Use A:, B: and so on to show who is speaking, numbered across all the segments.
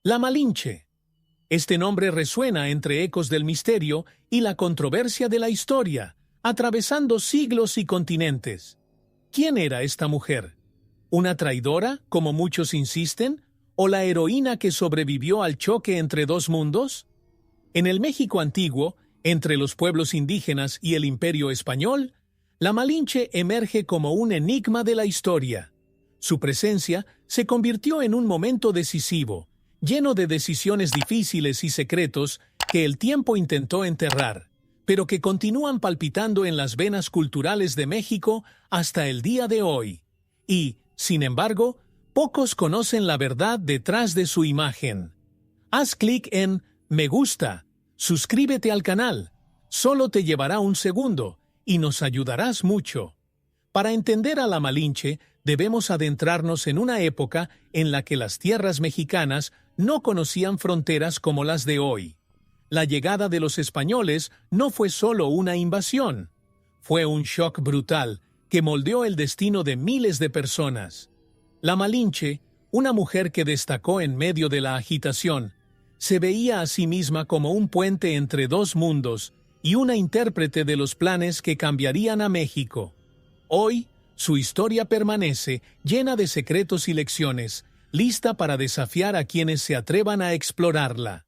A: La Malinche. Este nombre resuena entre ecos del misterio y la controversia de la historia, atravesando siglos y continentes. ¿Quién era esta mujer? ¿Una traidora, como muchos insisten? ¿O la heroína que sobrevivió al choque entre dos mundos? En el México antiguo, entre los pueblos indígenas y el Imperio español, la Malinche emerge como un enigma de la historia. Su presencia se convirtió en un momento decisivo, lleno de decisiones difíciles y secretos que el tiempo intentó enterrar, pero que continúan palpitando en las venas culturales de México hasta el día de hoy. Y, sin embargo, pocos conocen la verdad detrás de su imagen. Haz clic en Me gusta, suscríbete al canal, solo te llevará un segundo y nos ayudarás mucho. Para entender a la Malinche, debemos adentrarnos en una época en la que las tierras mexicanas no conocían fronteras como las de hoy. La llegada de los españoles no fue solo una invasión, fue un shock brutal que moldeó el destino de miles de personas. La Malinche, una mujer que destacó en medio de la agitación, se veía a sí misma como un puente entre dos mundos y una intérprete de los planes que cambiarían a México. Hoy, su historia permanece llena de secretos y lecciones, lista para desafiar a quienes se atrevan a explorarla.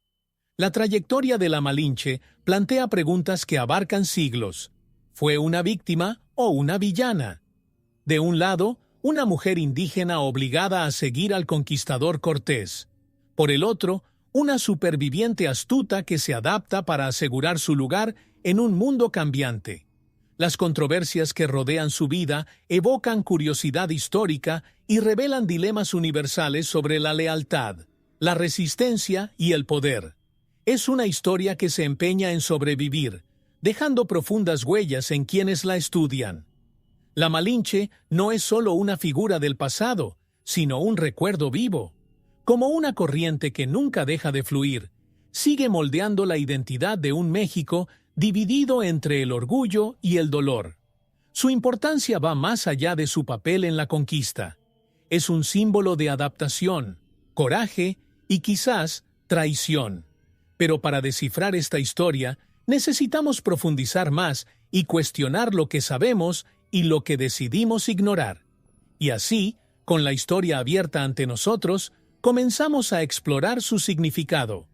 A: La trayectoria de la Malinche plantea preguntas que abarcan siglos. ¿Fue una víctima o una villana? De un lado, una mujer indígena obligada a seguir al conquistador Cortés. Por el otro, una superviviente astuta que se adapta para asegurar su lugar en un mundo cambiante. Las controversias que rodean su vida evocan curiosidad histórica y revelan dilemas universales sobre la lealtad, la resistencia y el poder. Es una historia que se empeña en sobrevivir, dejando profundas huellas en quienes la estudian. La Malinche no es solo una figura del pasado, sino un recuerdo vivo. Como una corriente que nunca deja de fluir, sigue moldeando la identidad de un México dividido entre el orgullo y el dolor. Su importancia va más allá de su papel en la conquista. Es un símbolo de adaptación, coraje y quizás traición. Pero para descifrar esta historia, necesitamos profundizar más y cuestionar lo que sabemos y lo que decidimos ignorar. Y así, con la historia abierta ante nosotros, comenzamos a explorar su significado.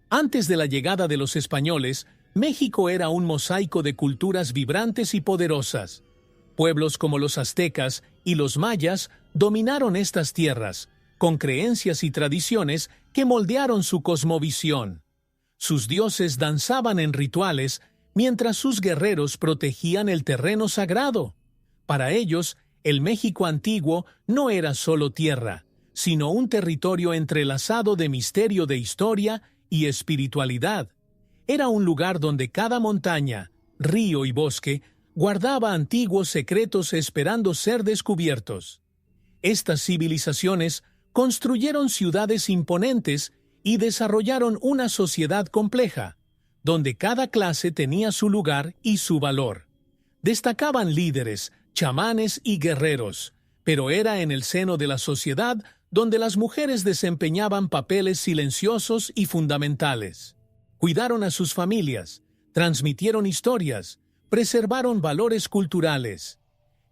A: Antes de la llegada de los españoles, México era un mosaico de culturas vibrantes y poderosas. Pueblos como los aztecas y los mayas dominaron estas tierras, con creencias y tradiciones que moldearon su cosmovisión. Sus dioses danzaban en rituales, mientras sus guerreros protegían el terreno sagrado. Para ellos, el México antiguo no era solo tierra, sino un territorio entrelazado de misterio de historia y espiritualidad. Era un lugar donde cada montaña, río y bosque guardaba antiguos secretos esperando ser descubiertos. Estas civilizaciones construyeron ciudades imponentes y desarrollaron una sociedad compleja, donde cada clase tenía su lugar y su valor. Destacaban líderes, chamanes y guerreros, pero era en el seno de la sociedad donde las mujeres desempeñaban papeles silenciosos y fundamentales. Cuidaron a sus familias, transmitieron historias, preservaron valores culturales.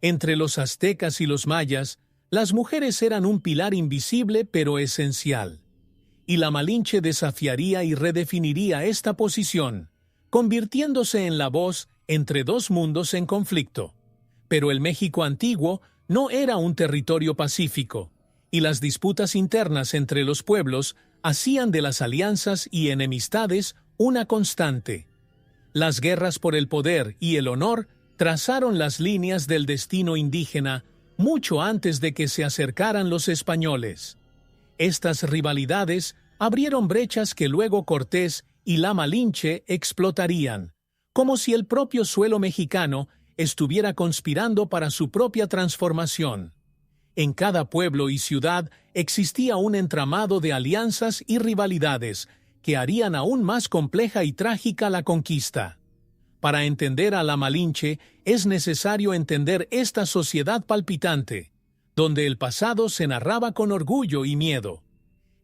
A: Entre los aztecas y los mayas, las mujeres eran un pilar invisible pero esencial. Y la Malinche desafiaría y redefiniría esta posición, convirtiéndose en la voz entre dos mundos en conflicto. Pero el México antiguo no era un territorio pacífico, y las disputas internas entre los pueblos hacían de las alianzas y enemistades una constante. Las guerras por el poder y el honor trazaron las líneas del destino indígena mucho antes de que se acercaran los españoles. Estas rivalidades abrieron brechas que luego Cortés y la Malinche explotarían, como si el propio suelo mexicano estuviera conspirando para su propia transformación. En cada pueblo y ciudad existía un entramado de alianzas y rivalidades que harían aún más compleja y trágica la conquista. Para entender a la Malinche es necesario entender esta sociedad palpitante, donde el pasado se narraba con orgullo y miedo.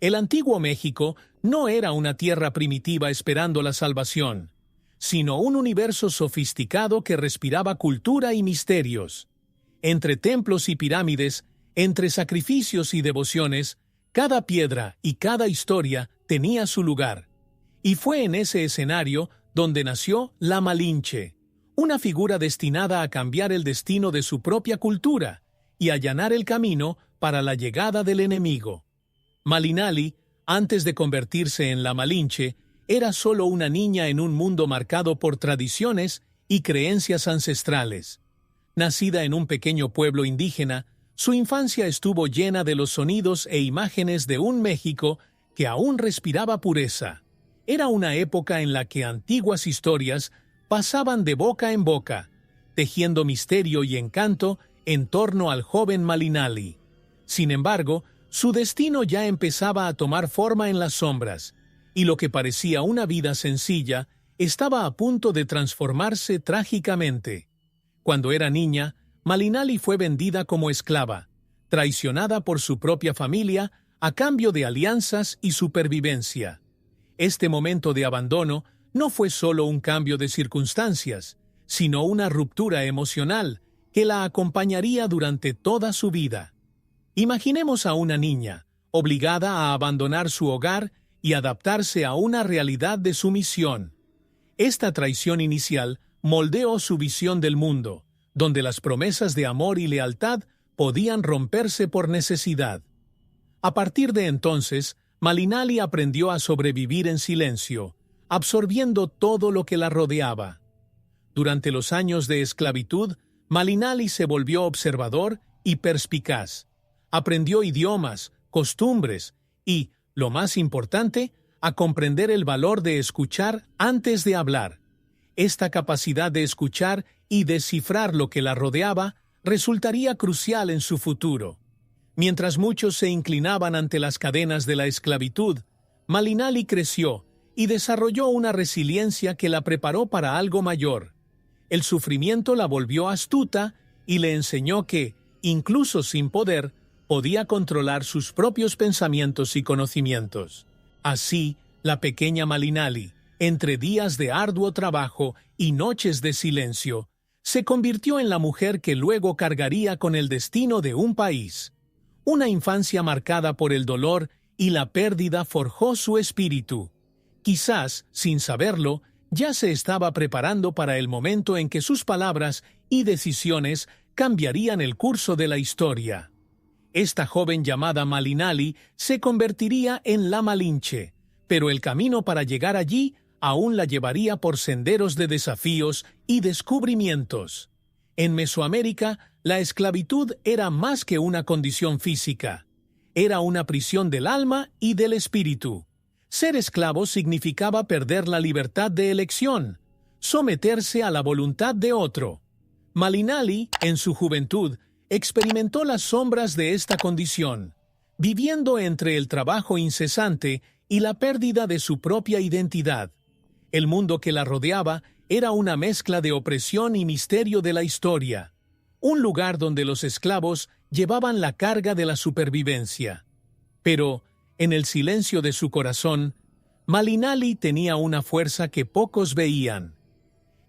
A: El antiguo México no era una tierra primitiva esperando la salvación, sino un universo sofisticado que respiraba cultura y misterios. Entre templos y pirámides, entre sacrificios y devociones, cada piedra y cada historia tenía su lugar. Y fue en ese escenario donde nació la Malinche, una figura destinada a cambiar el destino de su propia cultura y allanar el camino para la llegada del enemigo. Malinali, antes de convertirse en la Malinche, era solo una niña en un mundo marcado por tradiciones y creencias ancestrales. Nacida en un pequeño pueblo indígena, su infancia estuvo llena de los sonidos e imágenes de un México que aún respiraba pureza. Era una época en la que antiguas historias pasaban de boca en boca, tejiendo misterio y encanto en torno al joven Malinali. Sin embargo, su destino ya empezaba a tomar forma en las sombras, y lo que parecía una vida sencilla estaba a punto de transformarse trágicamente. Cuando era niña, Malinali fue vendida como esclava, traicionada por su propia familia a cambio de alianzas y supervivencia. Este momento de abandono no fue solo un cambio de circunstancias, sino una ruptura emocional que la acompañaría durante toda su vida. Imaginemos a una niña, obligada a abandonar su hogar y adaptarse a una realidad de sumisión. Esta traición inicial moldeó su visión del mundo, donde las promesas de amor y lealtad podían romperse por necesidad. A partir de entonces, Malinali aprendió a sobrevivir en silencio, absorbiendo todo lo que la rodeaba. Durante los años de esclavitud, Malinali se volvió observador y perspicaz. Aprendió idiomas, costumbres y, lo más importante, a comprender el valor de escuchar antes de hablar. Esta capacidad de escuchar y descifrar lo que la rodeaba resultaría crucial en su futuro. Mientras muchos se inclinaban ante las cadenas de la esclavitud, Malinali creció y desarrolló una resiliencia que la preparó para algo mayor. El sufrimiento la volvió astuta y le enseñó que, incluso sin poder, podía controlar sus propios pensamientos y conocimientos. Así, la pequeña Malinali, entre días de arduo trabajo y noches de silencio, se convirtió en la mujer que luego cargaría con el destino de un país. Una infancia marcada por el dolor y la pérdida forjó su espíritu. Quizás, sin saberlo, ya se estaba preparando para el momento en que sus palabras y decisiones cambiarían el curso de la historia. Esta joven llamada Malinali se convertiría en la Malinche, pero el camino para llegar allí aún la llevaría por senderos de desafíos y descubrimientos. En Mesoamérica, la esclavitud era más que una condición física. Era una prisión del alma y del espíritu. Ser esclavo significaba perder la libertad de elección, someterse a la voluntad de otro. Malinali, en su juventud, experimentó las sombras de esta condición, viviendo entre el trabajo incesante y la pérdida de su propia identidad. El mundo que la rodeaba era una mezcla de opresión y misterio de la historia, un lugar donde los esclavos llevaban la carga de la supervivencia. Pero, en el silencio de su corazón, Malinali tenía una fuerza que pocos veían.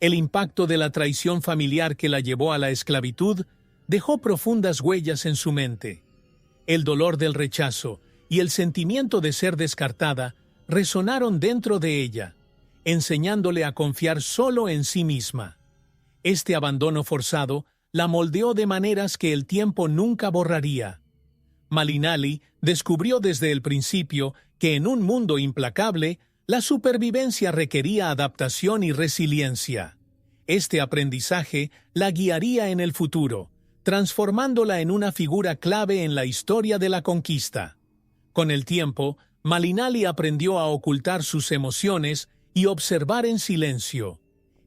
A: El impacto de la traición familiar que la llevó a la esclavitud dejó profundas huellas en su mente. El dolor del rechazo y el sentimiento de ser descartada resonaron dentro de ella, enseñándole a confiar solo en sí misma. Este abandono forzado la moldeó de maneras que el tiempo nunca borraría. Malinali descubrió desde el principio que en un mundo implacable, la supervivencia requería adaptación y resiliencia. Este aprendizaje la guiaría en el futuro, transformándola en una figura clave en la historia de la conquista. Con el tiempo, Malinali aprendió a ocultar sus emociones y observar en silencio.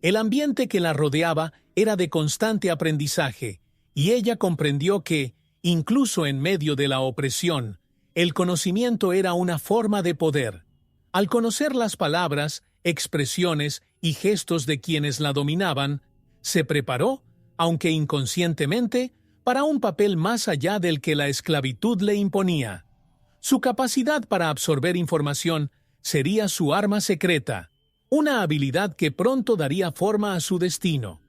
A: El ambiente que la rodeaba era de constante aprendizaje, y ella comprendió que, incluso en medio de la opresión, el conocimiento era una forma de poder. Al conocer las palabras, expresiones y gestos de quienes la dominaban, se preparó, aunque inconscientemente, para un papel más allá del que la esclavitud le imponía. Su capacidad para absorber información sería su arma secreta, una habilidad que pronto daría forma a su destino.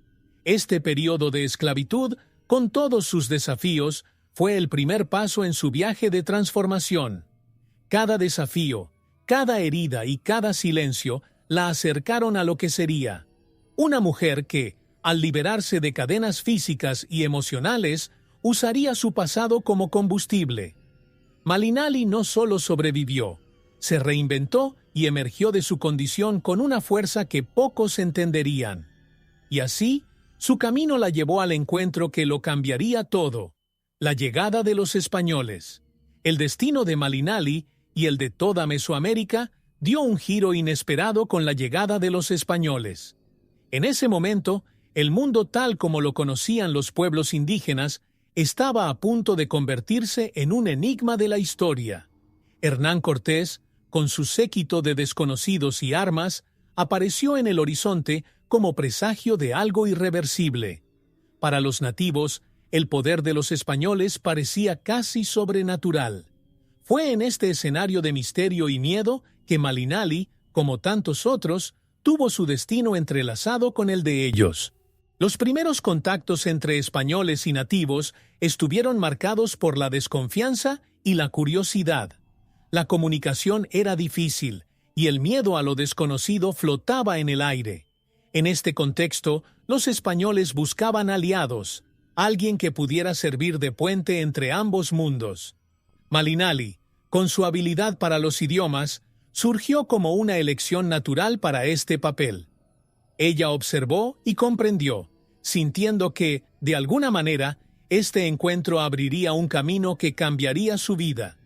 A: Este periodo de esclavitud, con todos sus desafíos, fue el primer paso en su viaje de transformación. Cada desafío, cada herida y cada silencio la acercaron a lo que sería una mujer que, al liberarse de cadenas físicas y emocionales, usaría su pasado como combustible. Malinali no solo sobrevivió, se reinventó y emergió de su condición con una fuerza que pocos entenderían. Y así, su camino la llevó al encuentro que lo cambiaría todo: la llegada de los españoles. El destino de Malinali y el de toda Mesoamérica dio un giro inesperado con la llegada de los españoles. En ese momento, el mundo tal como lo conocían los pueblos indígenas estaba a punto de convertirse en un enigma de la historia. Hernán Cortés, con su séquito de desconocidos y armas, apareció en el horizonte como presagio de algo irreversible. Para los nativos, el poder de los españoles parecía casi sobrenatural. Fue en este escenario de misterio y miedo que Malinali, como tantos otros, tuvo su destino entrelazado con el de ellos. Los primeros contactos entre españoles y nativos estuvieron marcados por la desconfianza y la curiosidad. La comunicación era difícil y el miedo a lo desconocido flotaba en el aire. En este contexto, los españoles buscaban aliados, alguien que pudiera servir de puente entre ambos mundos. Malinali, con su habilidad para los idiomas, surgió como una elección natural para este papel. Ella observó y comprendió, sintiendo que, de alguna manera, este encuentro abriría un camino que cambiaría su vida.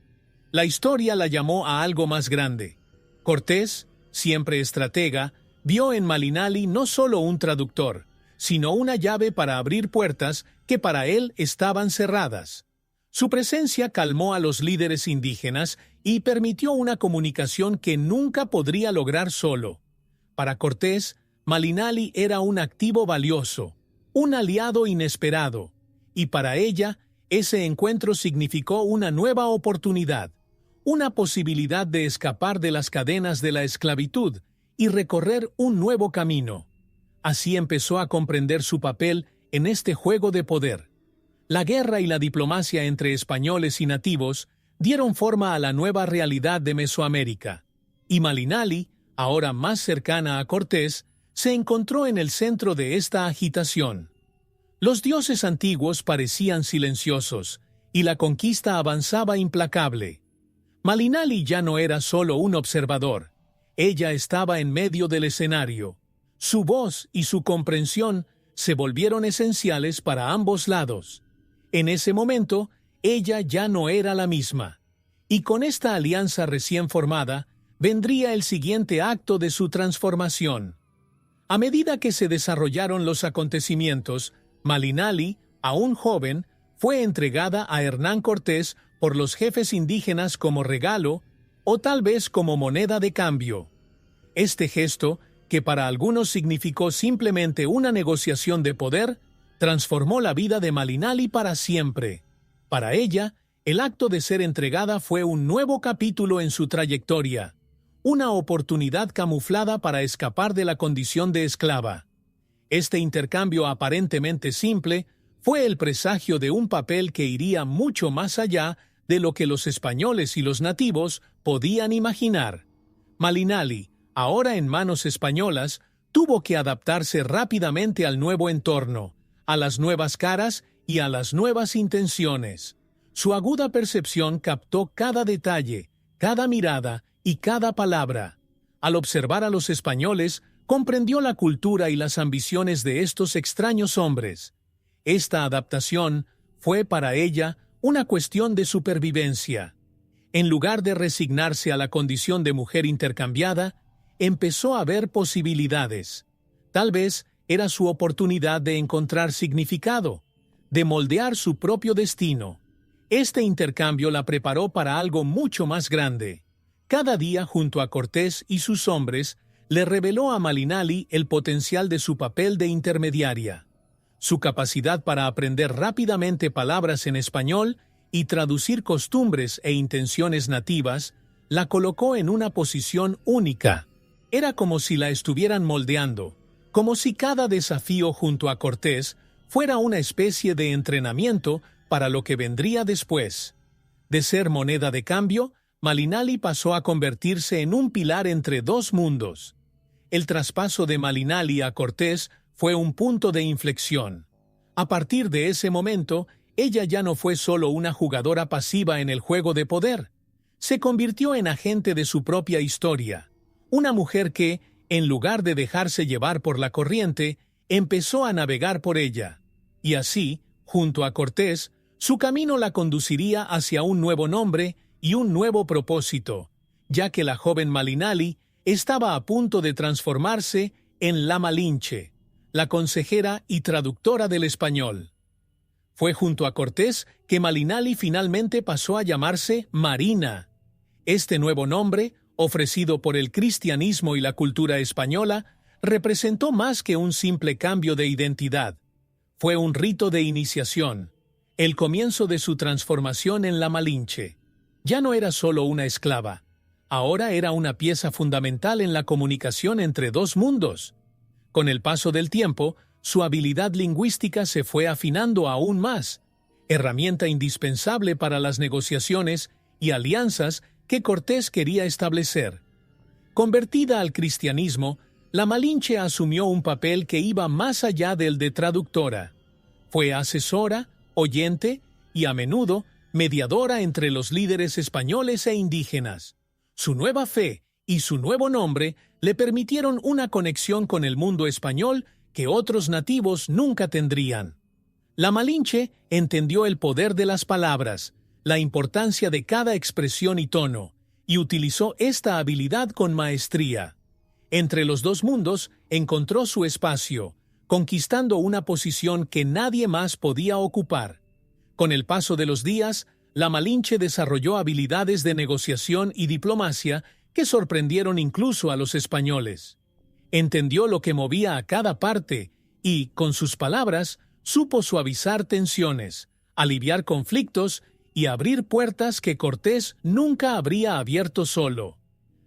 A: La historia la llamó a algo más grande. Cortés, siempre estratega, vio en Malinali no solo un traductor, sino una llave para abrir puertas que para él estaban cerradas. Su presencia calmó a los líderes indígenas y permitió una comunicación que nunca podría lograr solo. Para Cortés, Malinali era un activo valioso, un aliado inesperado, y para ella, ese encuentro significó una nueva oportunidad, una posibilidad de escapar de las cadenas de la esclavitud y recorrer un nuevo camino. Así empezó a comprender su papel en este juego de poder. La guerra y la diplomacia entre españoles y nativos dieron forma a la nueva realidad de Mesoamérica, y Malinali, ahora más cercana a Cortés, se encontró en el centro de esta agitación. Los dioses antiguos parecían silenciosos, y la conquista avanzaba implacable. Malinali ya no era solo un observador, ella estaba en medio del escenario. Su voz y su comprensión se volvieron esenciales para ambos lados. En ese momento, ella ya no era la misma, y con esta alianza recién formada, vendría el siguiente acto de su transformación. A medida que se desarrollaron los acontecimientos, Malinali, aún joven, fue entregada a Hernán Cortés por los jefes indígenas como regalo o tal vez como moneda de cambio. Este gesto, que para algunos significó simplemente una negociación de poder, transformó la vida de Malinali para siempre. Para ella, el acto de ser entregada fue un nuevo capítulo en su trayectoria, una oportunidad camuflada para escapar de la condición de esclava. Este intercambio aparentemente simple fue el presagio de un papel que iría mucho más allá de lo que los españoles y los nativos podían imaginar. Malinali, ahora en manos españolas, tuvo que adaptarse rápidamente al nuevo entorno, a las nuevas caras y a las nuevas intenciones. Su aguda percepción captó cada detalle, cada mirada y cada palabra. Al observar a los españoles, comprendió la cultura y las ambiciones de estos extraños hombres. Esta adaptación fue para ella una cuestión de supervivencia. En lugar de resignarse a la condición de mujer intercambiada, empezó a ver posibilidades. Tal vez era su oportunidad de encontrar significado, de moldear su propio destino. Este intercambio la preparó para algo mucho más grande. Cada día, junto a Cortés y sus hombres, le reveló a Malinali el potencial de su papel de intermediaria. Su capacidad para aprender rápidamente palabras en español y traducir costumbres e intenciones nativas, la colocó en una posición única. Era como si la estuvieran moldeando, como si cada desafío junto a Cortés fuera una especie de entrenamiento para lo que vendría después. De ser moneda de cambio, Malinali pasó a convertirse en un pilar entre dos mundos. El traspaso de Malinali a Cortés fue un punto de inflexión. A partir de ese momento, ella ya no fue solo una jugadora pasiva en el juego de poder. Se convirtió en agente de su propia historia. Una mujer que, en lugar de dejarse llevar por la corriente, empezó a navegar por ella. Y así, junto a Cortés, su camino la conduciría hacia un nuevo nombre y un nuevo propósito, ya que la joven Malinali estaba a punto de transformarse en la Malinche, la consejera y traductora del español. Fue junto a Cortés que Malinali finalmente pasó a llamarse Marina. Este nuevo nombre, ofrecido por el cristianismo y la cultura española, representó más que un simple cambio de identidad. Fue un rito de iniciación, el comienzo de su transformación en la Malinche. Ya no era solo una esclava, ahora era una pieza fundamental en la comunicación entre dos mundos. Con el paso del tiempo, su habilidad lingüística se fue afinando aún más, herramienta indispensable para las negociaciones y alianzas que Cortés quería establecer. Convertida al cristianismo, la Malinche asumió un papel que iba más allá del de traductora. Fue asesora, oyente y, a menudo, mediadora entre los líderes españoles e indígenas. Su nueva fe y su nuevo nombre le permitieron una conexión con el mundo español que otros nativos nunca tendrían. La Malinche entendió el poder de las palabras, la importancia de cada expresión y tono, y utilizó esta habilidad con maestría. Entre los dos mundos encontró su espacio, conquistando una posición que nadie más podía ocupar. Con el paso de los días, la Malinche desarrolló habilidades de negociación y diplomacia que sorprendieron incluso a los españoles. Entendió lo que movía a cada parte y, con sus palabras, supo suavizar tensiones, aliviar conflictos y abrir puertas que Cortés nunca habría abierto solo.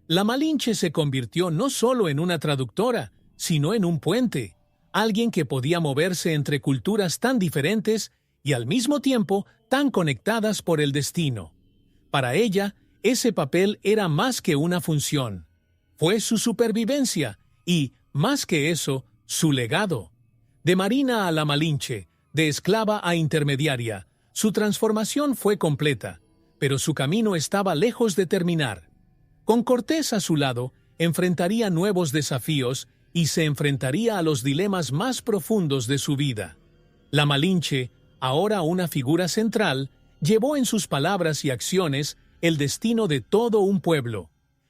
A: La Malinche se convirtió no solo en una traductora, sino en un puente, alguien que podía moverse entre culturas tan diferentes y al mismo tiempo tan conectadas por el destino. Para ella, ese papel era más que una función. Fue su supervivencia y, más que eso, su legado. De Marina a la Malinche, de esclava a intermediaria, su transformación fue completa, pero su camino estaba lejos de terminar. Con Cortés a su lado, enfrentaría nuevos desafíos y se enfrentaría a los dilemas más profundos de su vida. La Malinche, ahora una figura central, llevó en sus palabras y acciones el destino de todo un pueblo.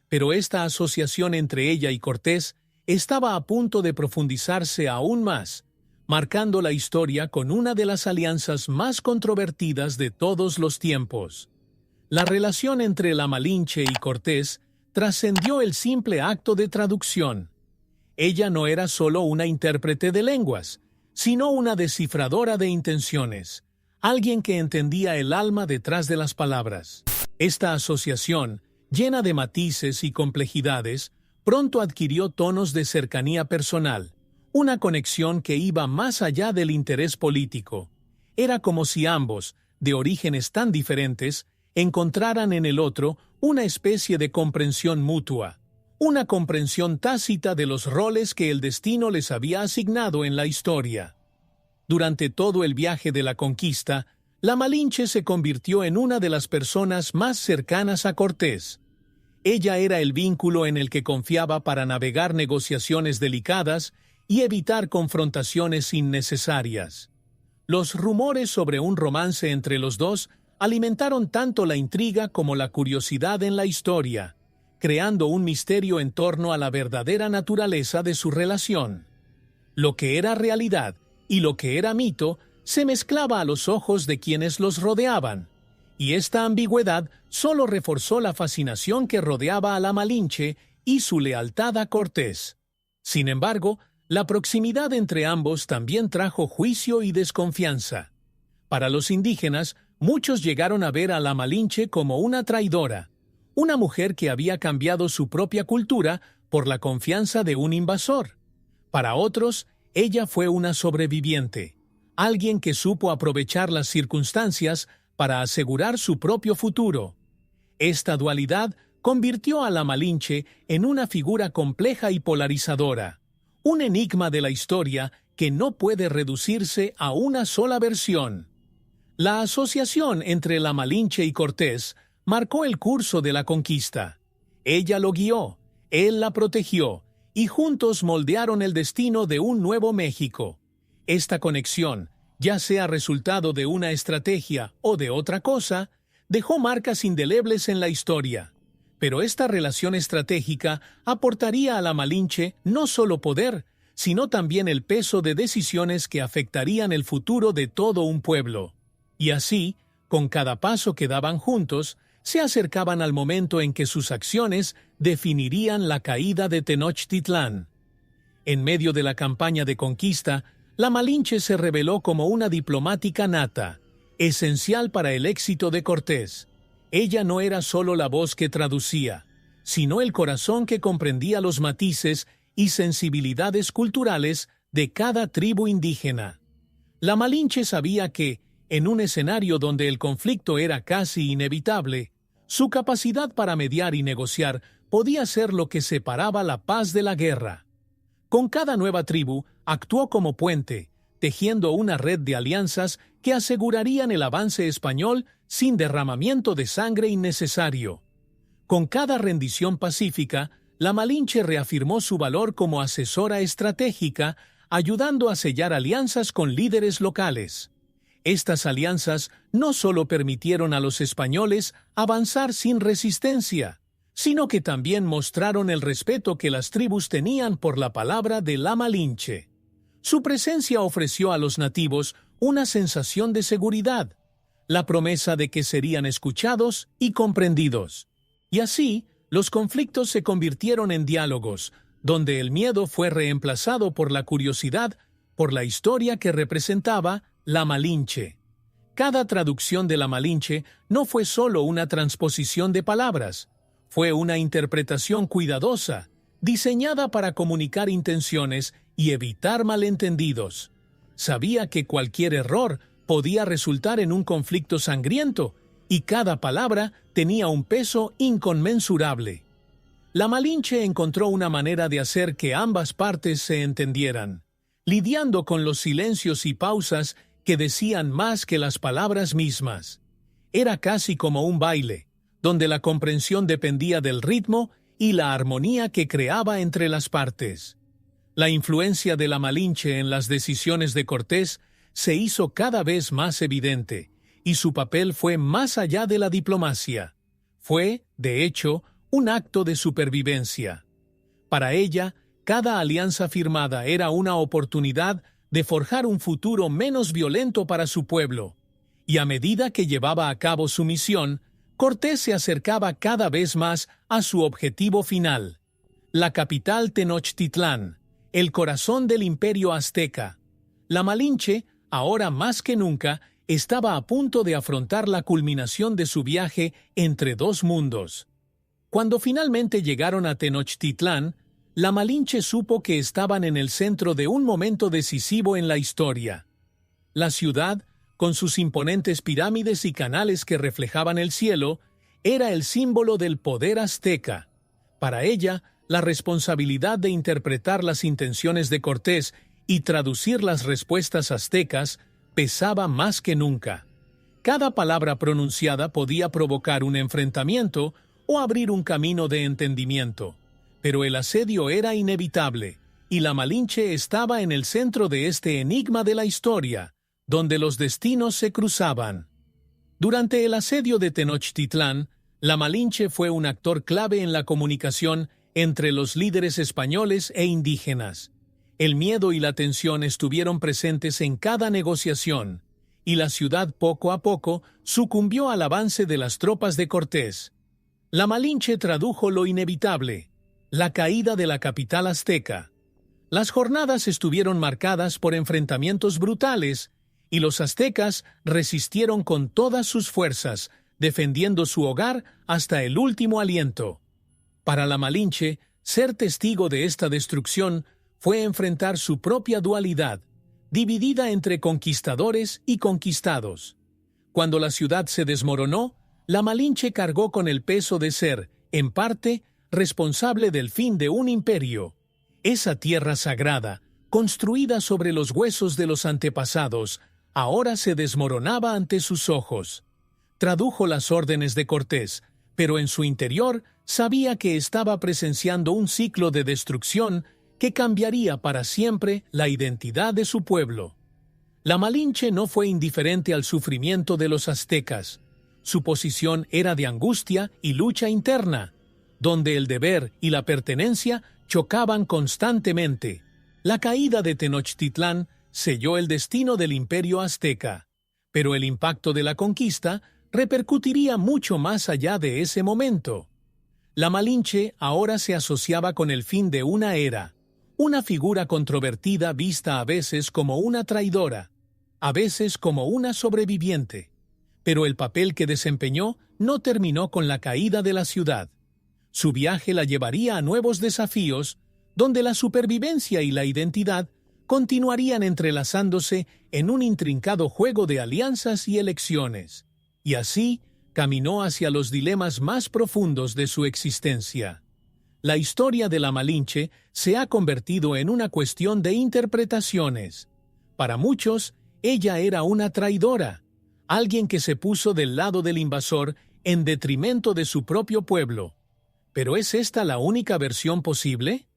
A: Pero esta asociación entre ella y Cortés estaba a punto de profundizarse aún más, marcando la historia con una de las alianzas más controvertidas de todos los tiempos. La relación entre la Malinche y Cortés trascendió el simple acto de traducción. Ella no era solo una intérprete de lenguas, sino una descifradora de intenciones, alguien que entendía el alma detrás de las palabras. Esta asociación, llena de matices y complejidades, pronto adquirió tonos de cercanía personal, una conexión que iba más allá del interés político. Era como si ambos, de orígenes tan diferentes, encontraran en el otro una especie de comprensión mutua, una comprensión tácita de los roles que el destino les había asignado en la historia. Durante todo el viaje de la conquista, la Malinche se convirtió en una de las personas más cercanas a Cortés. Ella era el vínculo en el que confiaba para navegar negociaciones delicadas y evitar confrontaciones innecesarias. Los rumores sobre un romance entre los dos alimentaron tanto la intriga como la curiosidad en la historia, creando un misterio en torno a la verdadera naturaleza de su relación. Lo que era realidad y lo que era mito se mezclaba a los ojos de quienes los rodeaban, y esta ambigüedad solo reforzó la fascinación que rodeaba a la Malinche y su lealtad a Cortés. Sin embargo, la proximidad entre ambos también trajo juicio y desconfianza. Para los indígenas, muchos llegaron a ver a la Malinche como una traidora, una mujer que había cambiado su propia cultura por la confianza de un invasor. Para otros, ella fue una sobreviviente, alguien que supo aprovechar las circunstancias para asegurar su propio futuro. Esta dualidad convirtió a la Malinche en una figura compleja y polarizadora, un enigma de la historia que no puede reducirse a una sola versión. La asociación entre la Malinche y Cortés marcó el curso de la conquista. Ella lo guió, él la protegió, y juntos moldearon el destino de un nuevo México. Esta conexión, ya sea resultado de una estrategia o de otra cosa, dejó marcas indelebles en la historia. Pero esta relación estratégica aportaría a la Malinche no solo poder, sino también el peso de decisiones que afectarían el futuro de todo un pueblo. Y así, con cada paso que daban juntos, se acercaban al momento en que sus acciones definirían la caída de Tenochtitlán. En medio de la campaña de conquista, la Malinche se reveló como una diplomática nata, esencial para el éxito de Cortés. Ella no era solo la voz que traducía, sino el corazón que comprendía los matices y sensibilidades culturales de cada tribu indígena. La Malinche sabía que, en un escenario donde el conflicto era casi inevitable, su capacidad para mediar y negociar podía ser lo que separaba la paz de la guerra. Con cada nueva tribu, actuó como puente, tejiendo una red de alianzas que asegurarían el avance español sin derramamiento de sangre innecesario. Con cada rendición pacífica, la Malinche reafirmó su valor como asesora estratégica, ayudando a sellar alianzas con líderes locales. Estas alianzas no solo permitieron a los españoles avanzar sin resistencia, sino que también mostraron el respeto que las tribus tenían por la palabra de la Malinche. Su presencia ofreció a los nativos una sensación de seguridad, la promesa de que serían escuchados y comprendidos. Y así, los conflictos se convirtieron en diálogos, donde el miedo fue reemplazado por la curiosidad, por la historia que representaba la Malinche. Cada traducción de la Malinche no fue solo una transposición de palabras, fue una interpretación cuidadosa, diseñada para comunicar intenciones y evitar malentendidos. Sabía que cualquier error podía resultar en un conflicto sangriento, y cada palabra tenía un peso inconmensurable. La Malinche encontró una manera de hacer que ambas partes se entendieran, lidiando con los silencios y pausas que decían más que las palabras mismas. Era casi como un baile, donde la comprensión dependía del ritmo y la armonía que creaba entre las partes. La influencia de la Malinche en las decisiones de Cortés se hizo cada vez más evidente, y su papel fue más allá de la diplomacia. Fue, de hecho, un acto de supervivencia. Para ella, cada alianza firmada era una oportunidad de forjar un futuro menos violento para su pueblo, y a medida que llevaba a cabo su misión, Cortés se acercaba cada vez más a su objetivo final, la capital Tenochtitlán, el corazón del imperio azteca. La Malinche, ahora más que nunca, estaba a punto de afrontar la culminación de su viaje entre dos mundos. Cuando finalmente llegaron a Tenochtitlán, la Malinche supo que estaban en el centro de un momento decisivo en la historia. La ciudad, con sus imponentes pirámides y canales que reflejaban el cielo, era el símbolo del poder azteca. Para ella, la responsabilidad de interpretar las intenciones de Cortés y traducir las respuestas aztecas pesaba más que nunca. Cada palabra pronunciada podía provocar un enfrentamiento o abrir un camino de entendimiento. Pero el asedio era inevitable, y la Malinche estaba en el centro de este enigma de la historia, donde los destinos se cruzaban. Durante el asedio de Tenochtitlán, la Malinche fue un actor clave en la comunicación entre los líderes españoles e indígenas. El miedo y la tensión estuvieron presentes en cada negociación, y la ciudad poco a poco sucumbió al avance de las tropas de Cortés. La Malinche tradujo lo inevitable, la caída de la capital azteca. Las jornadas estuvieron marcadas por enfrentamientos brutales, y los aztecas resistieron con todas sus fuerzas, defendiendo su hogar hasta el último aliento. Para la Malinche, ser testigo de esta destrucción fue enfrentar su propia dualidad, dividida entre conquistadores y conquistados. Cuando la ciudad se desmoronó, la Malinche cargó con el peso de ser, en parte, responsable del fin de un imperio. Esa tierra sagrada, construida sobre los huesos de los antepasados, ahora se desmoronaba ante sus ojos. Tradujo las órdenes de Cortés, pero en su interior sabía que estaba presenciando un ciclo de destrucción que cambiaría para siempre la identidad de su pueblo. La Malinche no fue indiferente al sufrimiento de los aztecas. Su posición era de angustia y lucha interna, donde el deber y la pertenencia chocaban constantemente. La caída de Tenochtitlán selló el destino del imperio azteca, pero el impacto de la conquista repercutiría mucho más allá de ese momento. La Malinche ahora se asociaba con el fin de una era, una figura controvertida vista a veces como una traidora, a veces como una sobreviviente. Pero el papel que desempeñó no terminó con la caída de la ciudad. Su viaje la llevaría a nuevos desafíos, donde la supervivencia y la identidad continuarían entrelazándose en un intrincado juego de alianzas y elecciones. Y así caminó hacia los dilemas más profundos de su existencia. La historia de la Malinche se ha convertido en una cuestión de interpretaciones. Para muchos, ella era una traidora, alguien que se puso del lado del invasor en detrimento de su propio pueblo. ¿Pero es esta la única versión posible?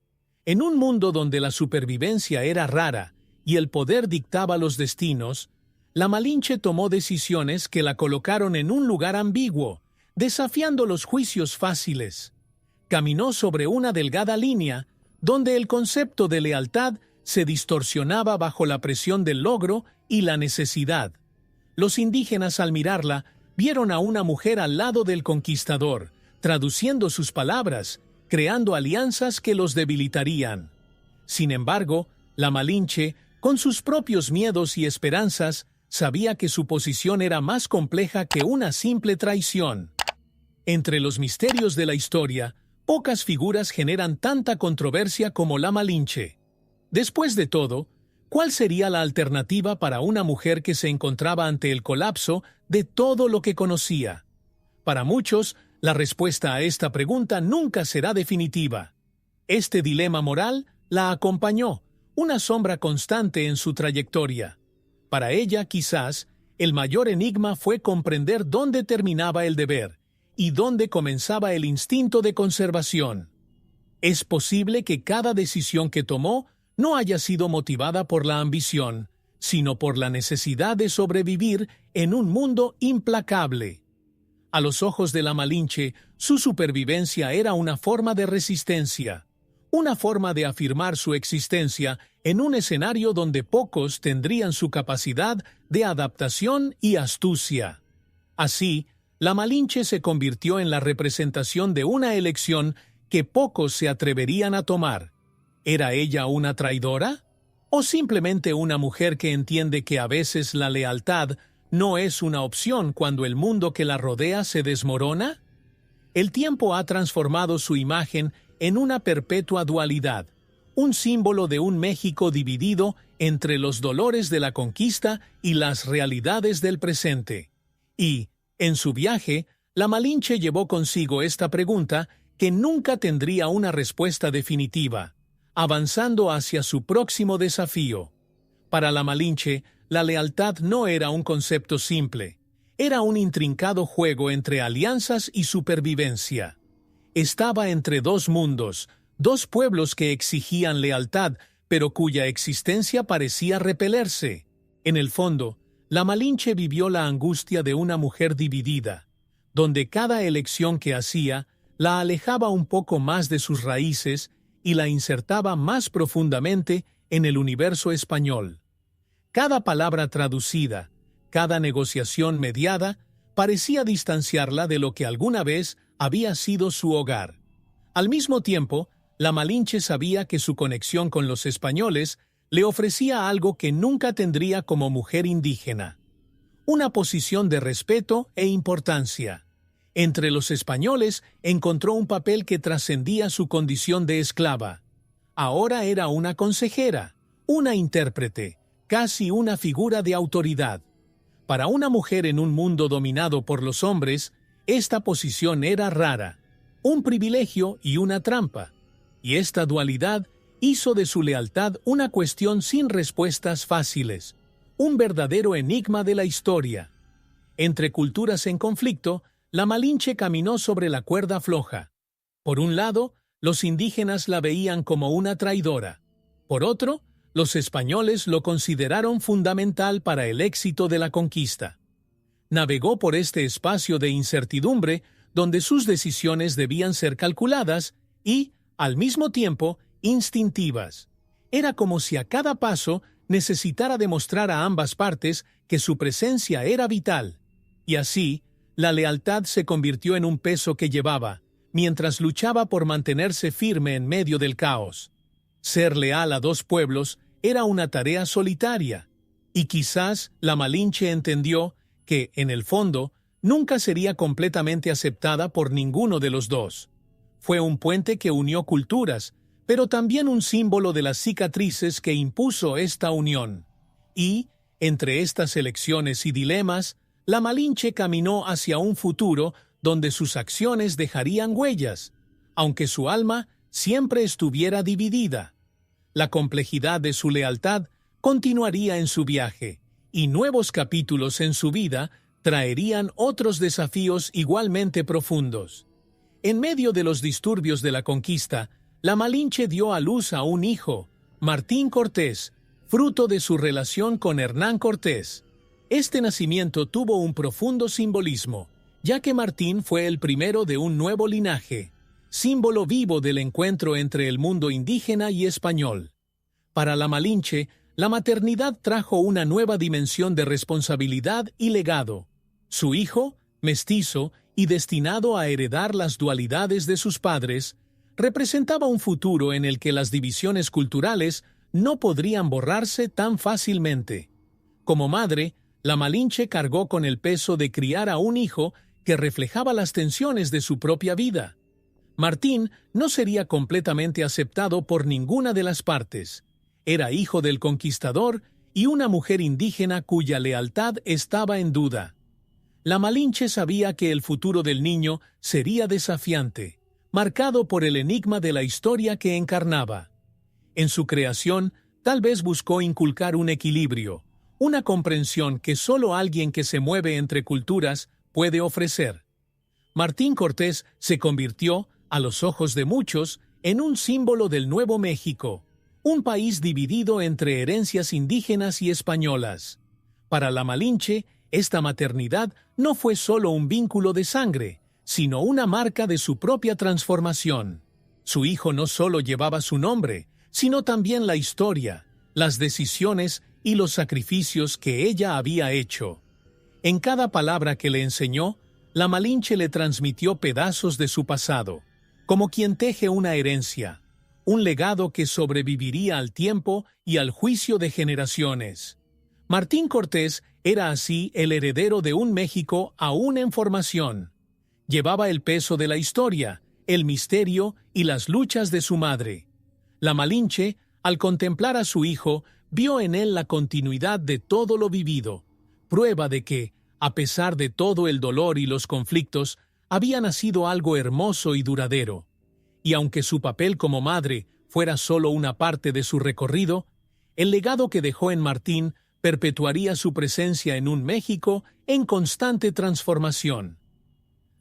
A: En un mundo donde la supervivencia era rara y el poder dictaba los destinos, la Malinche tomó decisiones que la colocaron en un lugar ambiguo, desafiando los juicios fáciles. Caminó sobre una delgada línea, donde el concepto de lealtad se distorsionaba bajo la presión del logro y la necesidad. Los indígenas, al mirarla, vieron a una mujer al lado del conquistador, traduciendo sus palabras, creando alianzas que los debilitarían. Sin embargo, la Malinche, con sus propios miedos y esperanzas, sabía que su posición era más compleja que una simple traición. Entre los misterios de la historia, pocas figuras generan tanta controversia como la Malinche. Después de todo, ¿cuál sería la alternativa para una mujer que se encontraba ante el colapso de todo lo que conocía? Para muchos, la respuesta a esta pregunta nunca será definitiva. Este dilema moral la acompañó, una sombra constante en su trayectoria. Para ella, quizás, el mayor enigma fue comprender dónde terminaba el deber y dónde comenzaba el instinto de conservación. Es posible que cada decisión que tomó no haya sido motivada por la ambición, sino por la necesidad de sobrevivir en un mundo implacable. A los ojos de la Malinche, su supervivencia era una forma de resistencia, una forma de afirmar su existencia en un escenario donde pocos tendrían su capacidad de adaptación y astucia. Así, la Malinche se convirtió en la representación de una elección que pocos se atreverían a tomar. ¿Era ella una traidora? ¿O simplemente una mujer que entiende que a veces la lealtad no es una opción cuando el mundo que la rodea se desmorona? El tiempo ha transformado su imagen en una perpetua dualidad, un símbolo de un México dividido entre los dolores de la conquista y las realidades del presente. Y, en su viaje, la Malinche llevó consigo esta pregunta que nunca tendría una respuesta definitiva, avanzando hacia su próximo desafío. Para la Malinche, la lealtad no era un concepto simple, era un intrincado juego entre alianzas y supervivencia. Estaba entre dos mundos, dos pueblos que exigían lealtad, pero cuya existencia parecía repelerse. En el fondo, la Malinche vivió la angustia de una mujer dividida, donde cada elección que hacía la alejaba un poco más de sus raíces y la insertaba más profundamente en el universo español. Cada palabra traducida, cada negociación mediada, parecía distanciarla de lo que alguna vez había sido su hogar. Al mismo tiempo, la Malinche sabía que su conexión con los españoles le ofrecía algo que nunca tendría como mujer indígena: una posición de respeto e importancia. Entre los españoles encontró un papel que trascendía su condición de esclava. Ahora era una consejera, una intérprete, casi una figura de autoridad. Para una mujer en un mundo dominado por los hombres, esta posición era rara, un privilegio y una trampa. Y esta dualidad hizo de su lealtad una cuestión sin respuestas fáciles, un verdadero enigma de la historia. Entre culturas en conflicto, la Malinche caminó sobre la cuerda floja. Por un lado, los indígenas la veían como una traidora. Por otro, los españoles lo consideraron fundamental para el éxito de la conquista. Navegó por este espacio de incertidumbre donde sus decisiones debían ser calculadas y, al mismo tiempo, instintivas. Era como si a cada paso necesitara demostrar a ambas partes que su presencia era vital. Y así, la lealtad se convirtió en un peso que llevaba, mientras luchaba por mantenerse firme en medio del caos. Ser leal a dos pueblos era una tarea solitaria, y quizás la Malinche entendió que, en el fondo, nunca sería completamente aceptada por ninguno de los dos. Fue un puente que unió culturas, pero también un símbolo de las cicatrices que impuso esta unión. Y, entre estas elecciones y dilemas, la Malinche caminó hacia un futuro donde sus acciones dejarían huellas, aunque su alma siempre estuviera dividida. La complejidad de su lealtad continuaría en su viaje, y nuevos capítulos en su vida traerían otros desafíos igualmente profundos. En medio de los disturbios de la conquista, la Malinche dio a luz a un hijo, Martín Cortés, fruto de su relación con Hernán Cortés. Este nacimiento tuvo un profundo simbolismo, ya que Martín fue el primero de un nuevo linaje, símbolo vivo del encuentro entre el mundo indígena y español. Para la Malinche, la maternidad trajo una nueva dimensión de responsabilidad y legado. Su hijo, mestizo y destinado a heredar las dualidades de sus padres, representaba un futuro en el que las divisiones culturales no podrían borrarse tan fácilmente. Como madre, la Malinche cargó con el peso de criar a un hijo que reflejaba las tensiones de su propia vida. Martín no sería completamente aceptado por ninguna de las partes. Era hijo del conquistador y una mujer indígena cuya lealtad estaba en duda. La Malinche sabía que el futuro del niño sería desafiante, marcado por el enigma de la historia que encarnaba. En su creación, tal vez buscó inculcar un equilibrio, una comprensión que solo alguien que se mueve entre culturas puede ofrecer. Martín Cortés se convirtió, a los ojos de muchos, en un símbolo del Nuevo México, un país dividido entre herencias indígenas y españolas. Para la Malinche, esta maternidad no fue solo un vínculo de sangre, sino una marca de su propia transformación. Su hijo no solo llevaba su nombre, sino también la historia, las decisiones y los sacrificios que ella había hecho. En cada palabra que le enseñó, la Malinche le transmitió pedazos de su pasado, como quien teje una herencia, un legado que sobreviviría al tiempo y al juicio de generaciones. Martín Cortés era así el heredero de un México aún en formación. Llevaba el peso de la historia, el misterio y las luchas de su madre. La Malinche, al contemplar a su hijo, vio en él la continuidad de todo lo vivido, prueba de que, a pesar de todo el dolor y los conflictos, había nacido algo hermoso y duradero. Y aunque su papel como madre fuera solo una parte de su recorrido, el legado que dejó en Martín perpetuaría su presencia en un México en constante transformación.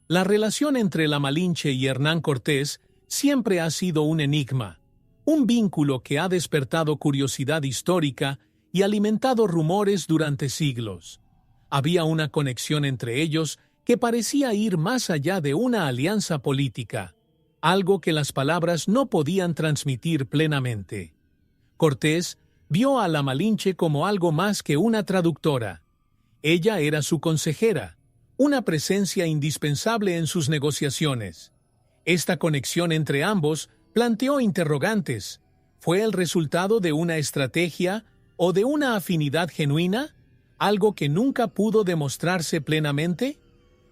A: La relación entre la Malinche y Hernán Cortés siempre ha sido un enigma, un vínculo que ha despertado curiosidad histórica y alimentado rumores durante siglos. Había una conexión entre ellos que parecía ir más allá de una alianza política, algo que las palabras no podían transmitir plenamente. Cortés vio a la Malinche como algo más que una traductora. Ella era su consejera, una presencia indispensable en sus negociaciones. Esta conexión entre ambos planteó interrogantes. ¿Fue el resultado de una estrategia o de una afinidad genuina? ¿Algo que nunca pudo demostrarse plenamente?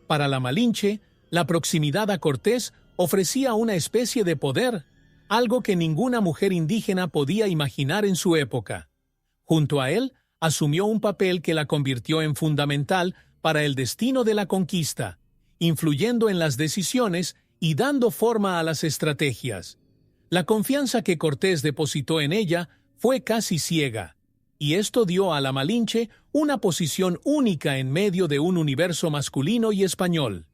A: Para la Malinche, la proximidad a Cortés ofrecía una especie de poder, algo que ninguna mujer indígena podía imaginar en su época. Junto a él, asumió un papel que la convirtió en fundamental para el destino de la conquista, influyendo en las decisiones y dando forma a las estrategias. La confianza que Cortés depositó en ella fue casi ciega, y esto dio a la Malinche una posición única en medio de un universo masculino y español.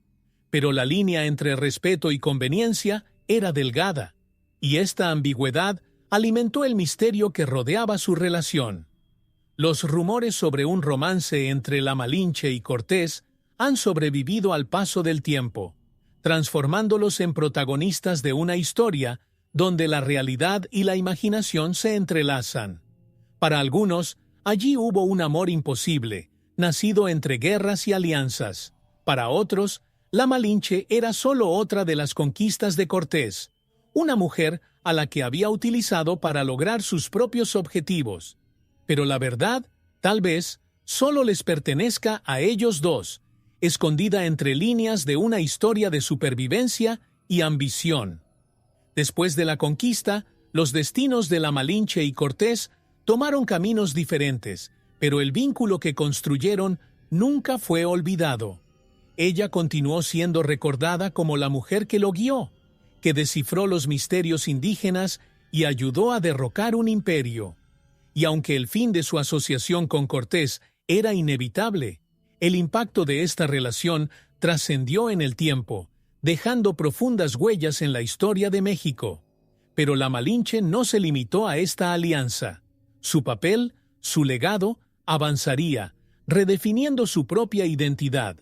A: Pero la línea entre respeto y conveniencia era delgada, y esta ambigüedad alimentó el misterio que rodeaba su relación. Los rumores sobre un romance entre la Malinche y Cortés han sobrevivido al paso del tiempo, transformándolos en protagonistas de una historia donde la realidad y la imaginación se entrelazan. Para algunos, allí hubo un amor imposible, nacido entre guerras y alianzas. Para otros, la Malinche era solo otra de las conquistas de Cortés, una mujer a la que había utilizado para lograr sus propios objetivos. Pero la verdad, tal vez, solo les pertenezca a ellos dos, escondida entre líneas de una historia de supervivencia y ambición. Después de la conquista, los destinos de la Malinche y Cortés tomaron caminos diferentes, pero el vínculo que construyeron nunca fue olvidado. Ella continuó siendo recordada como la mujer que lo guió, que descifró los misterios indígenas y ayudó a derrocar un imperio. Y aunque el fin de su asociación con Cortés era inevitable, el impacto de esta relación trascendió en el tiempo, dejando profundas huellas en la historia de México. Pero la Malinche no se limitó a esta alianza. Su papel, su legado, avanzaría, redefiniendo su propia identidad.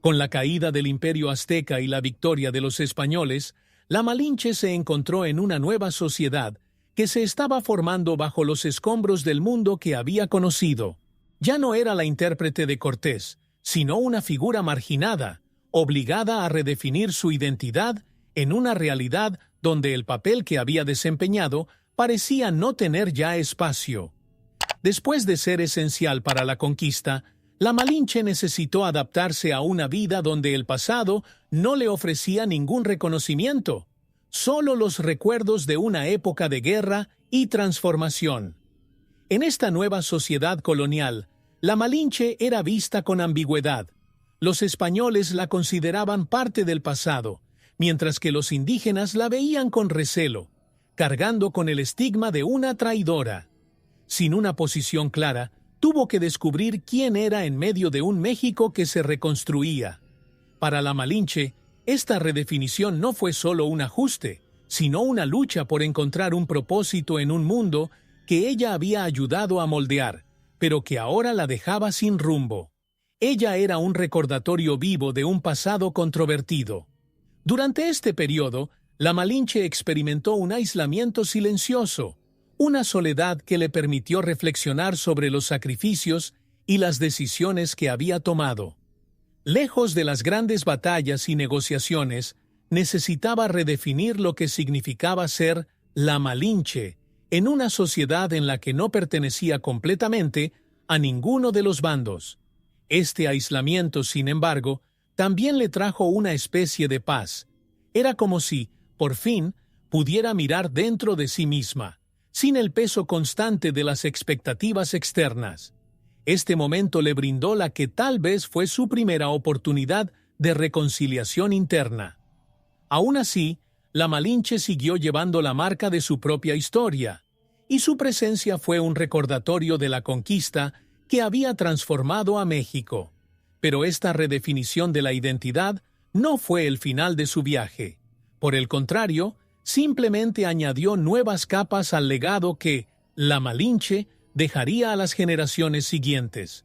A: Con la caída del Imperio Azteca y la victoria de los españoles, la Malinche se encontró en una nueva sociedad que se estaba formando bajo los escombros del mundo que había conocido. Ya no era la intérprete de Cortés, sino una figura marginada, obligada a redefinir su identidad en una realidad donde el papel que había desempeñado parecía no tener ya espacio. Después de ser esencial para la conquista, la Malinche necesitó adaptarse a una vida donde el pasado no le ofrecía ningún reconocimiento, solo los recuerdos de una época de guerra y transformación. En esta nueva sociedad colonial, la Malinche era vista con ambigüedad. Los españoles la consideraban parte del pasado, mientras que los indígenas la veían con recelo, cargando con el estigma de una traidora. Sin una posición clara, tuvo que descubrir quién era en medio de un México que se reconstruía. Para la Malinche, esta redefinición no fue solo un ajuste, sino una lucha por encontrar un propósito en un mundo que ella había ayudado a moldear, pero que ahora la dejaba sin rumbo. Ella era un recordatorio vivo de un pasado controvertido. Durante este periodo, la Malinche experimentó un aislamiento silencioso, una soledad que le permitió reflexionar sobre los sacrificios y las decisiones que había tomado. Lejos de las grandes batallas y negociaciones, necesitaba redefinir lo que significaba ser la Malinche en una sociedad en la que no pertenecía completamente a ninguno de los bandos. Este aislamiento, sin embargo, también le trajo una especie de paz. Era como si, por fin, pudiera mirar dentro de sí misma, sin el peso constante de las expectativas externas. Este momento le brindó la que tal vez fue su primera oportunidad de reconciliación interna. Aún así, la Malinche siguió llevando la marca de su propia historia, y su presencia fue un recordatorio de la conquista que había transformado a México. Pero esta redefinición de la identidad no fue el final de su viaje. Por el contrario, simplemente añadió nuevas capas al legado que la Malinche dejaría a las generaciones siguientes.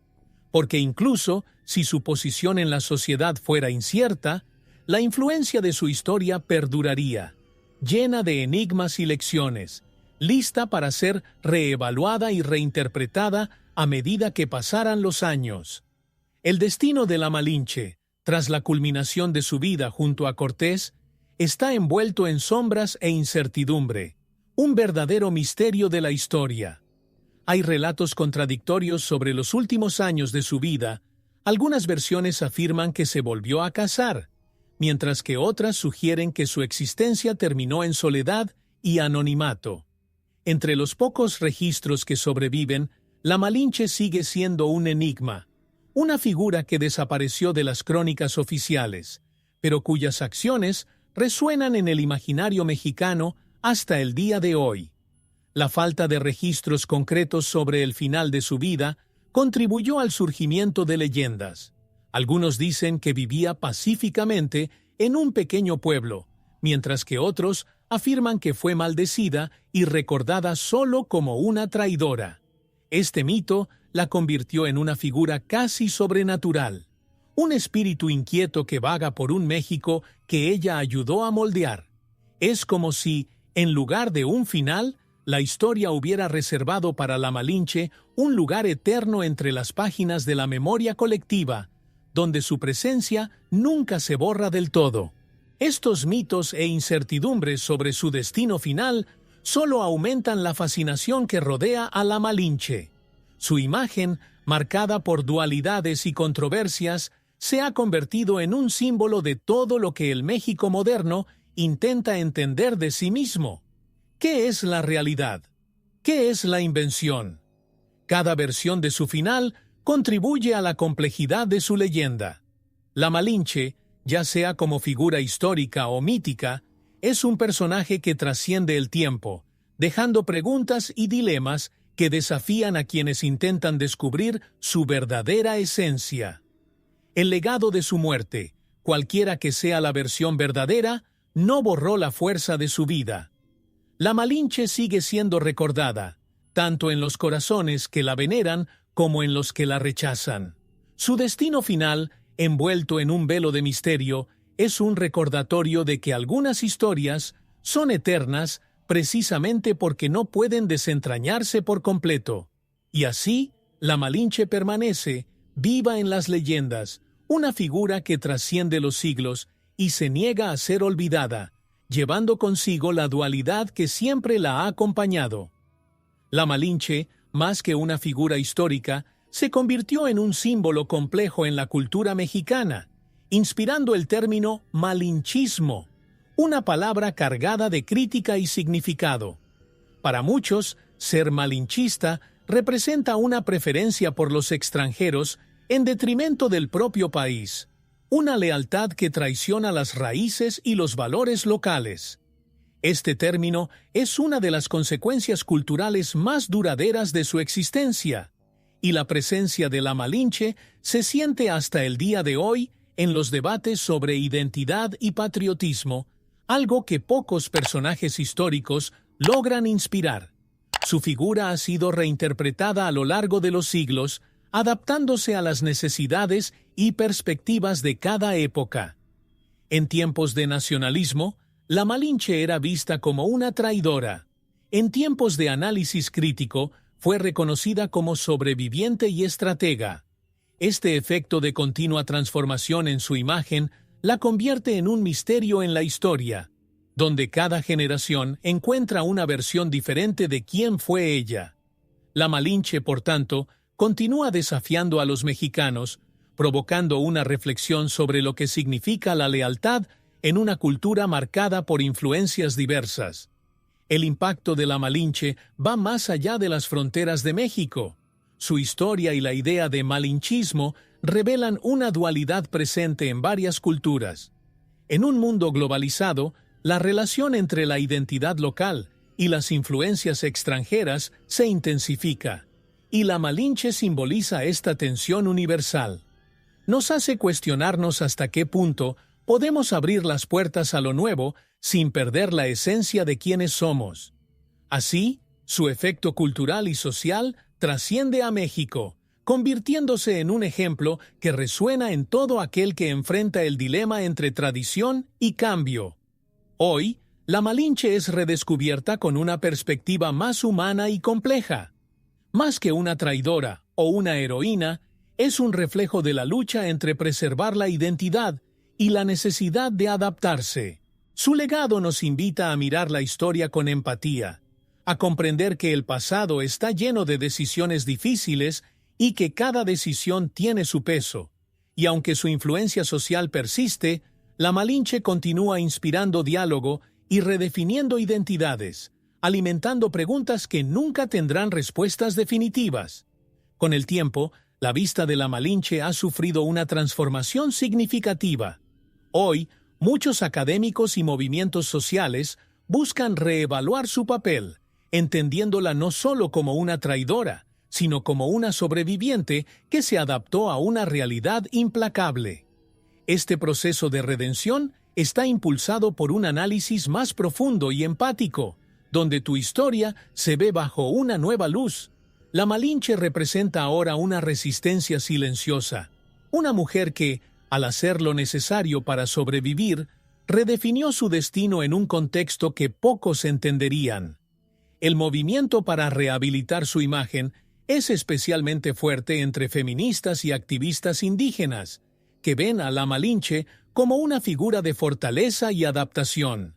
A: Porque incluso si su posición en la sociedad fuera incierta, la influencia de su historia perduraría, llena de enigmas y lecciones, lista para ser reevaluada y reinterpretada a medida que pasaran los años. El destino de la Malinche, tras la culminación de su vida junto a Cortés, está envuelto en sombras e incertidumbre, un verdadero misterio de la historia. Hay relatos contradictorios sobre los últimos años de su vida. Algunas versiones afirman que se volvió a casar, mientras que otras sugieren que su existencia terminó en soledad y anonimato. Entre los pocos registros que sobreviven, la Malinche sigue siendo un enigma, una figura que desapareció de las crónicas oficiales, pero cuyas acciones resuenan en el imaginario mexicano hasta el día de hoy. La falta de registros concretos sobre el final de su vida contribuyó al surgimiento de leyendas. Algunos dicen que vivía pacíficamente en un pequeño pueblo, mientras que otros afirman que fue maldecida y recordada solo como una traidora. Este mito la convirtió en una figura casi sobrenatural, un espíritu inquieto que vaga por un México que ella ayudó a moldear. Es como si, en lugar de un final, la historia hubiera reservado para la Malinche un lugar eterno entre las páginas de la memoria colectiva, donde su presencia nunca se borra del todo. Estos mitos e incertidumbres sobre su destino final solo aumentan la fascinación que rodea a la Malinche. Su imagen, marcada por dualidades y controversias, se ha convertido en un símbolo de todo lo que el México moderno intenta entender de sí mismo. ¿Qué es la realidad? ¿Qué es la invención? Cada versión de su final contribuye a la complejidad de su leyenda. La Malinche, ya sea como figura histórica o mítica, es un personaje que trasciende el tiempo, dejando preguntas y dilemas que desafían a quienes intentan descubrir su verdadera esencia. El legado de su muerte, cualquiera que sea la versión verdadera, no borró la fuerza de su vida. La Malinche sigue siendo recordada, tanto en los corazones que la veneran como en los que la rechazan. Su destino final, envuelto en un velo de misterio, es un recordatorio de que algunas historias son eternas precisamente porque no pueden desentrañarse por completo. Y así, la Malinche permanece, viva en las leyendas, una figura que trasciende los siglos y se niega a ser olvidada, llevando consigo la dualidad que siempre la ha acompañado. La Malinche, más que una figura histórica, se convirtió en un símbolo complejo en la cultura mexicana, inspirando el término malinchismo, una palabra cargada de crítica y significado. Para muchos, ser malinchista representa una preferencia por los extranjeros en detrimento del propio país, una lealtad que traiciona las raíces y los valores locales. Este término es una de las consecuencias culturales más duraderas de su existencia, y la presencia de la Malinche se siente hasta el día de hoy en los debates sobre identidad y patriotismo, algo que pocos personajes históricos logran inspirar. Su figura ha sido reinterpretada a lo largo de los siglos, adaptándose a las necesidades y perspectivas de cada época. En tiempos de nacionalismo, la Malinche era vista como una traidora. En tiempos de análisis crítico, fue reconocida como sobreviviente y estratega. Este efecto de continua transformación en su imagen la convierte en un misterio en la historia, donde cada generación encuentra una versión diferente de quién fue ella. La Malinche, por tanto, continúa desafiando a los mexicanos, provocando una reflexión sobre lo que significa la lealtad en una cultura marcada por influencias diversas. El impacto de la Malinche va más allá de las fronteras de México. Su historia y la idea de malinchismo revelan una dualidad presente en varias culturas. En un mundo globalizado, la relación entre la identidad local y las influencias extranjeras se intensifica, y la Malinche simboliza esta tensión universal. Nos hace cuestionarnos hasta qué punto podemos abrir las puertas a lo nuevo sin perder la esencia de quienes somos. Así, su efecto cultural y social trasciende a México, convirtiéndose en un ejemplo que resuena en todo aquel que enfrenta el dilema entre tradición y cambio. Hoy, la Malinche es redescubierta con una perspectiva más humana y compleja. Más que una traidora o una heroína, es un reflejo de la lucha entre preservar la identidad y la necesidad de adaptarse. Su legado nos invita a mirar la historia con empatía, a comprender que el pasado está lleno de decisiones difíciles y que cada decisión tiene su peso. Y aunque su influencia social persiste, La Malinche continúa inspirando diálogo y redefiniendo identidades, alimentando preguntas que nunca tendrán respuestas definitivas. Con el tiempo, la vista de La Malinche ha sufrido una transformación significativa. Hoy, muchos académicos y movimientos sociales buscan reevaluar su papel, entendiéndola no solo como una traidora, sino como una sobreviviente que se adaptó a una realidad implacable. Este proceso de redención está impulsado por un análisis más profundo y empático, donde tu historia se ve bajo una nueva luz. La Malinche representa ahora una resistencia silenciosa, una mujer que, al hacer lo necesario para sobrevivir, redefinió su destino en un contexto que pocos entenderían. El movimiento para rehabilitar su imagen es especialmente fuerte entre feministas y activistas indígenas, que ven a La Malinche como una figura de fortaleza y adaptación.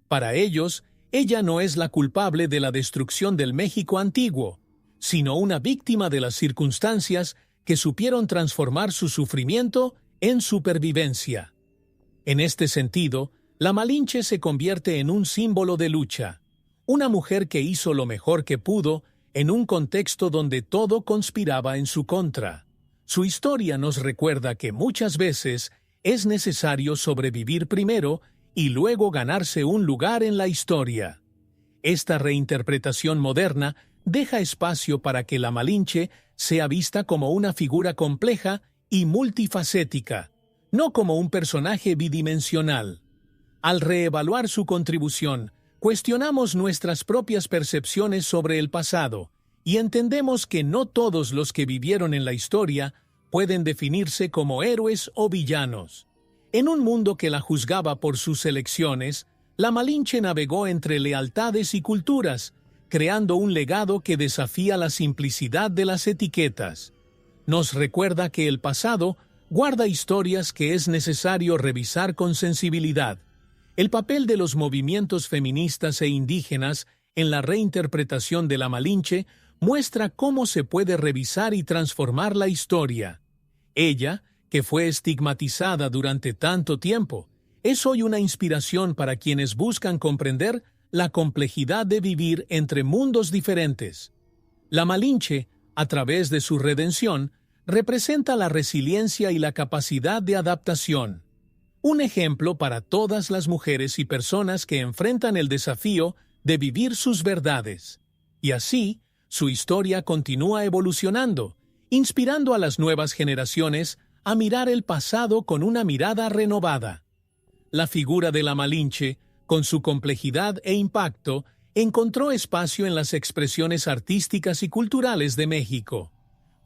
A: Para ellos, ella no es la culpable de la destrucción del México antiguo, sino una víctima de las circunstancias que supieron transformar su sufrimiento en supervivencia. En este sentido, La Malinche se convierte en un símbolo de lucha, una mujer que hizo lo mejor que pudo en un contexto donde todo conspiraba en su contra. Su historia nos recuerda que muchas veces es necesario sobrevivir primero y luego ganarse un lugar en la historia. Esta reinterpretación moderna deja espacio para que La Malinche sea vista como una figura compleja y multifacética, no como un personaje bidimensional. Al reevaluar su contribución, cuestionamos nuestras propias percepciones sobre el pasado y entendemos que no todos los que vivieron en la historia pueden definirse como héroes o villanos. En un mundo que la juzgaba por sus elecciones, La Malinche navegó entre lealtades y culturas, creando un legado que desafía la simplicidad de las etiquetas. Nos recuerda que el pasado guarda historias que es necesario revisar con sensibilidad. El papel de los movimientos feministas e indígenas en la reinterpretación de La Malinche muestra cómo se puede revisar y transformar la historia. Ella, que fue estigmatizada durante tanto tiempo, es hoy una inspiración para quienes buscan comprender la complejidad de vivir entre mundos diferentes. La Malinche, a través de su redención, representa la resiliencia y la capacidad de adaptación. Un ejemplo para todas las mujeres y personas que enfrentan el desafío de vivir sus verdades. Y así, su historia continúa evolucionando, inspirando a las nuevas generaciones a mirar el pasado con una mirada renovada. La figura de La Malinche, con su complejidad e impacto, encontró espacio en las expresiones artísticas y culturales de México.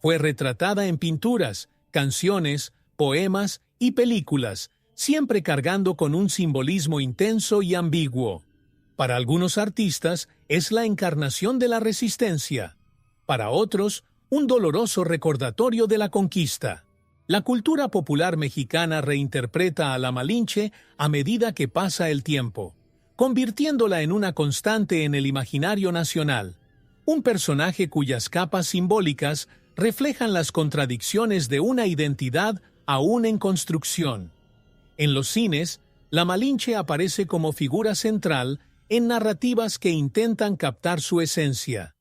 A: Fue retratada en pinturas, canciones, poemas y películas, siempre cargando con un simbolismo intenso y ambiguo. Para algunos artistas es la encarnación de la resistencia. Para otros, un doloroso recordatorio de la conquista. La cultura popular mexicana reinterpreta a La Malinche a medida que pasa el tiempo, convirtiéndola en una constante en el imaginario nacional, un personaje cuyas capas simbólicas reflejan las contradicciones de una identidad aún en construcción. En los cines, La Malinche aparece como figura central en narrativas que intentan captar su esencia.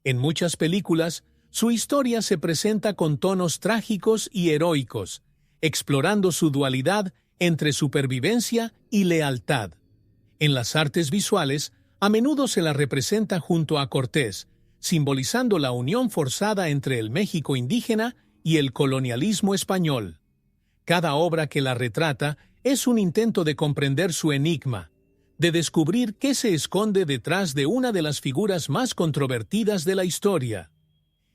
A: En muchas películas, su historia se presenta con tonos trágicos y heroicos, explorando su dualidad entre supervivencia y lealtad. En las artes visuales, a menudo se la representa junto a Cortés, simbolizando la unión forzada entre el México indígena y el colonialismo español. Cada obra que la retrata es un intento de comprender su enigma, de descubrir qué se esconde detrás de una de las figuras más controvertidas de la historia.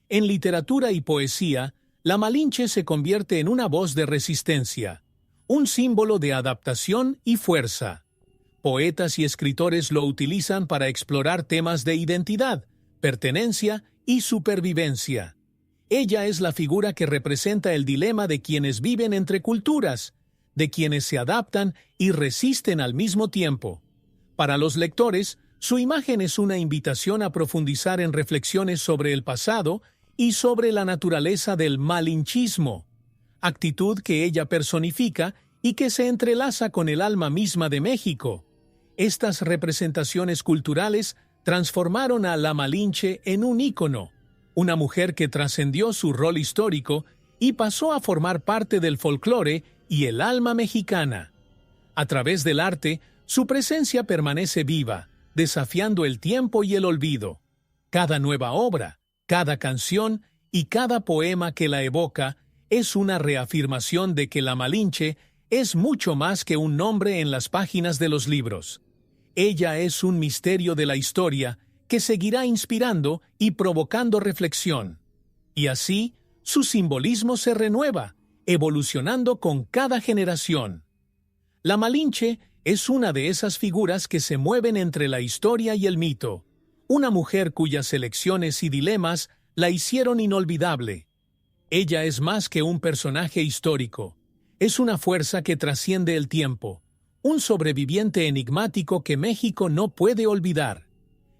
A: En literatura y poesía, La Malinche se convierte en una voz de resistencia, un símbolo de adaptación y fuerza. Poetas y escritores lo utilizan para explorar temas de identidad, pertenencia y supervivencia. Ella es la figura que representa el dilema de quienes viven entre culturas, de quienes se adaptan y resisten al mismo tiempo. Para los lectores, Su imagen es una invitación a profundizar en reflexiones sobre el pasado y sobre la naturaleza del malinchismo, actitud que ella personifica y que se entrelaza con el alma misma de México. Estas representaciones culturales transformaron a la Malinche en un ícono, una mujer que trascendió su rol histórico y pasó a formar parte del folclore y el alma mexicana. A través del arte, su presencia permanece viva, desafiando el tiempo y el olvido. Cada nueva obra, cada canción y cada poema que la evoca es una reafirmación de que la Malinche es mucho más que un nombre en las páginas de los libros. Ella es un misterio de la historia que seguirá inspirando y provocando reflexión. Y así, su simbolismo se renueva, evolucionando con cada generación. La Malinche es una de esas figuras que se mueven entre la historia y el mito, una mujer cuyas elecciones y dilemas la hicieron inolvidable. Ella es más que un personaje histórico, es una fuerza que trasciende el tiempo, un sobreviviente enigmático que México no puede olvidar.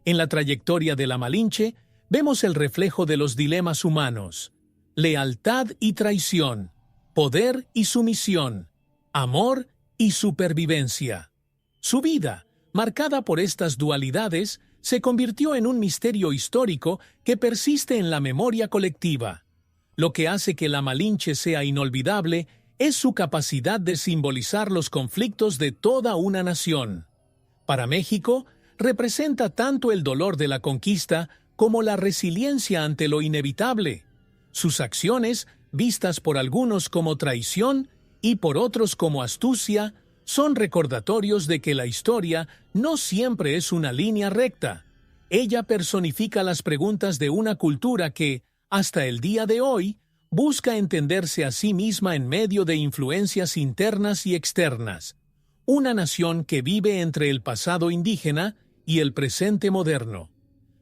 A: En la trayectoria de la Malinche vemos el reflejo de los dilemas humanos: lealtad y traición, poder y sumisión, amor y supervivencia. Su vida, marcada por estas dualidades, se convirtió en un misterio histórico que persiste en la memoria colectiva. Lo que hace que la Malinche sea inolvidable es su capacidad de simbolizar los conflictos de toda una nación. Para México, representa tanto el dolor de la conquista como la resiliencia ante lo inevitable. Sus acciones, vistas por algunos como traición y por otros como astucia, son recordatorios de que la historia no siempre es una línea recta. Ella personifica las preguntas de una cultura que, hasta el día de hoy, busca entenderse a sí misma en medio de influencias internas y externas. Una nación que vive entre el pasado indígena y el presente moderno.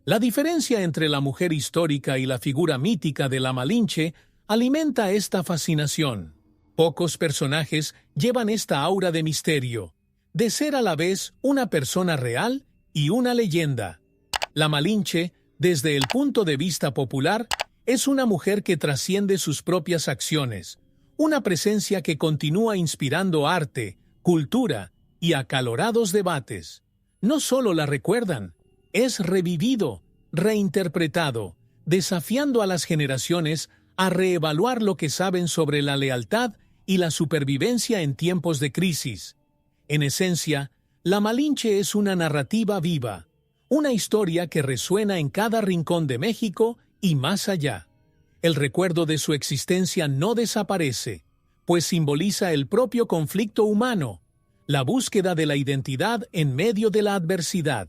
A: La diferencia entre la mujer histórica y la figura mítica de la Malinche alimenta esta fascinación. Pocos personajes llevan esta aura de misterio, de ser a la vez una persona real y una leyenda. La Malinche, desde el punto de vista popular, es una mujer que trasciende sus propias acciones, una presencia que continúa inspirando arte, cultura y acalorados debates. No solo la recuerdan, es revivido, reinterpretado, desafiando a las generaciones a reevaluar lo que saben sobre la lealtad y la supervivencia en tiempos de crisis. En esencia, la Malinche es una narrativa viva, una historia que resuena en cada rincón de México y más allá. El recuerdo de su existencia no desaparece, pues simboliza el propio conflicto humano, la búsqueda de la identidad en medio de la adversidad,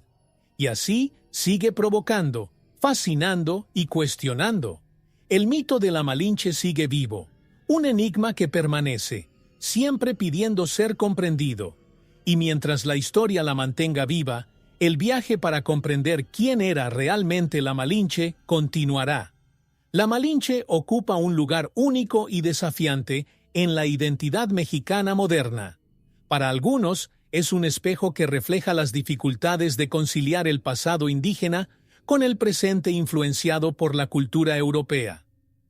A: y así sigue provocando, fascinando y cuestionando. El mito de la Malinche sigue vivo, un enigma que permanece, siempre pidiendo ser comprendido. Y mientras la historia la mantenga viva, el viaje para comprender quién era realmente la Malinche continuará. La Malinche ocupa un lugar único y desafiante en la identidad mexicana moderna. Para algunos, es un espejo que refleja las dificultades de conciliar el pasado indígena con el presente influenciado por la cultura europea.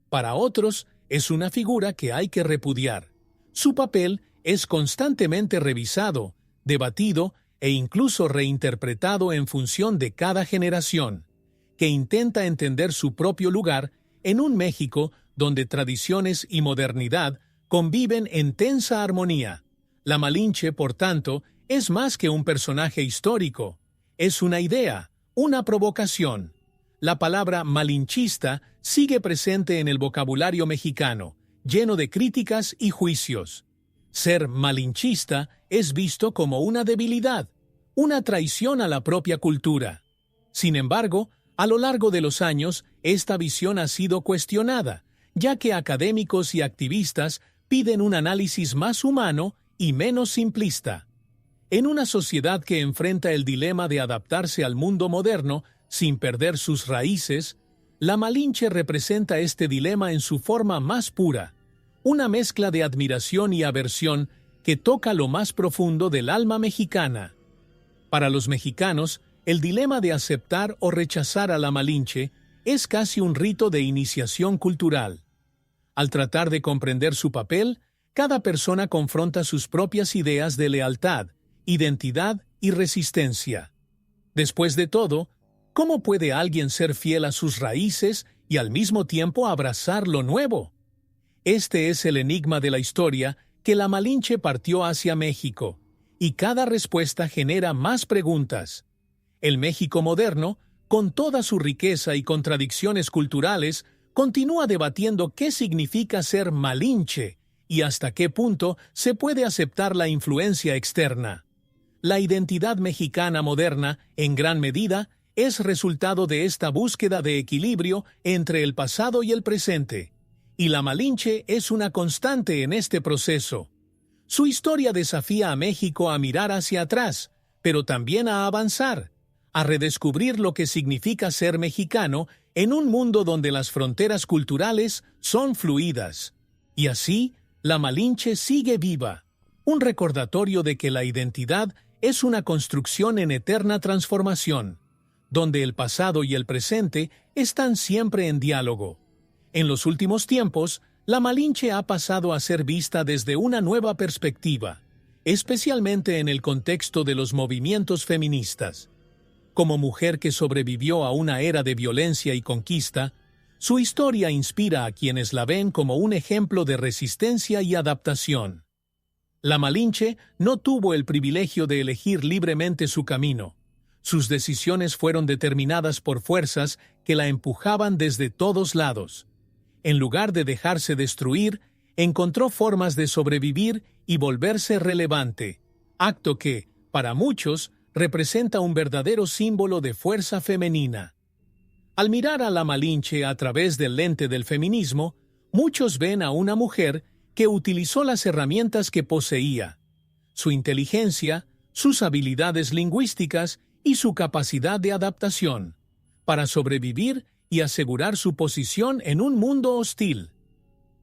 A: Para otros, es una figura que hay que repudiar. Su papel es constantemente revisado, debatido e incluso reinterpretado en función de cada generación, que intenta entender su propio lugar en un México donde tradiciones y modernidad conviven en tensa armonía. La Malinche, por tanto, es más que un personaje histórico. Es una idea, una provocación. La palabra malinchista sigue presente en el vocabulario mexicano, lleno de críticas y juicios. Ser malinchista es visto como una debilidad, una traición a la propia cultura. Sin embargo, a lo largo de los años, esta visión ha sido cuestionada, ya que académicos y activistas piden un análisis más humano y menos simplista. En una sociedad que enfrenta el dilema de adaptarse al mundo moderno sin perder sus raíces, la Malinche representa este dilema en su forma más pura, una mezcla de admiración y aversión que toca lo más profundo del alma mexicana. Para los mexicanos, El dilema de aceptar o rechazar a la Malinche es casi un rito de iniciación cultural. Al tratar de comprender su papel, cada persona confronta sus propias ideas de lealtad, identidad y resistencia. Después de todo, ¿cómo puede alguien ser fiel a sus raíces y al mismo tiempo abrazar lo nuevo? Este es el enigma de la historia que la Malinche partió hacia México, y cada respuesta genera más preguntas. El México moderno, con toda su riqueza y contradicciones culturales, continúa debatiendo qué significa ser Malinche y hasta qué punto se puede aceptar la influencia externa. La identidad mexicana moderna, en gran medida, es resultado de esta búsqueda de equilibrio entre el pasado y el presente, y la Malinche es una constante en este proceso. Su historia desafía a México a mirar hacia atrás, pero también a avanzar, a redescubrir lo que significa ser mexicano en un mundo donde las fronteras culturales son fluidas. Y así, la Malinche sigue viva, un recordatorio de que la identidad es una construcción en eterna transformación, donde el pasado y el presente están siempre en diálogo. En los últimos tiempos, la Malinche ha pasado a ser vista desde una nueva perspectiva, especialmente en el contexto de los movimientos feministas. Como mujer que sobrevivió a una era de violencia y conquista, su historia inspira a quienes la ven como un ejemplo de resistencia y adaptación. La Malinche no tuvo el privilegio de elegir libremente su camino. Sus decisiones fueron determinadas por fuerzas que la empujaban desde todos lados. En lugar de dejarse destruir, encontró formas de sobrevivir y volverse relevante, acto que, para muchos, representa un verdadero símbolo de fuerza femenina. Al mirar a la Malinche a través del lente del feminismo, muchos ven a una mujer que utilizó las herramientas que poseía, su inteligencia, sus habilidades lingüísticas y su capacidad de adaptación, para sobrevivir y asegurar su posición en un mundo hostil.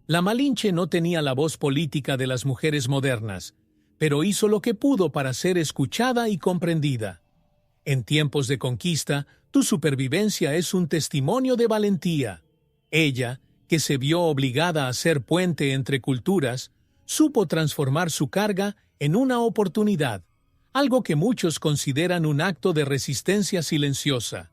A: La Malinche no tenía la voz política de las mujeres modernas, pero hizo lo que pudo para ser escuchada y comprendida. En tiempos de conquista, tu supervivencia es un testimonio de valentía. Ella, que se vio obligada a ser puente entre culturas, supo transformar su carga en una oportunidad, algo que muchos consideran un acto de resistencia silenciosa.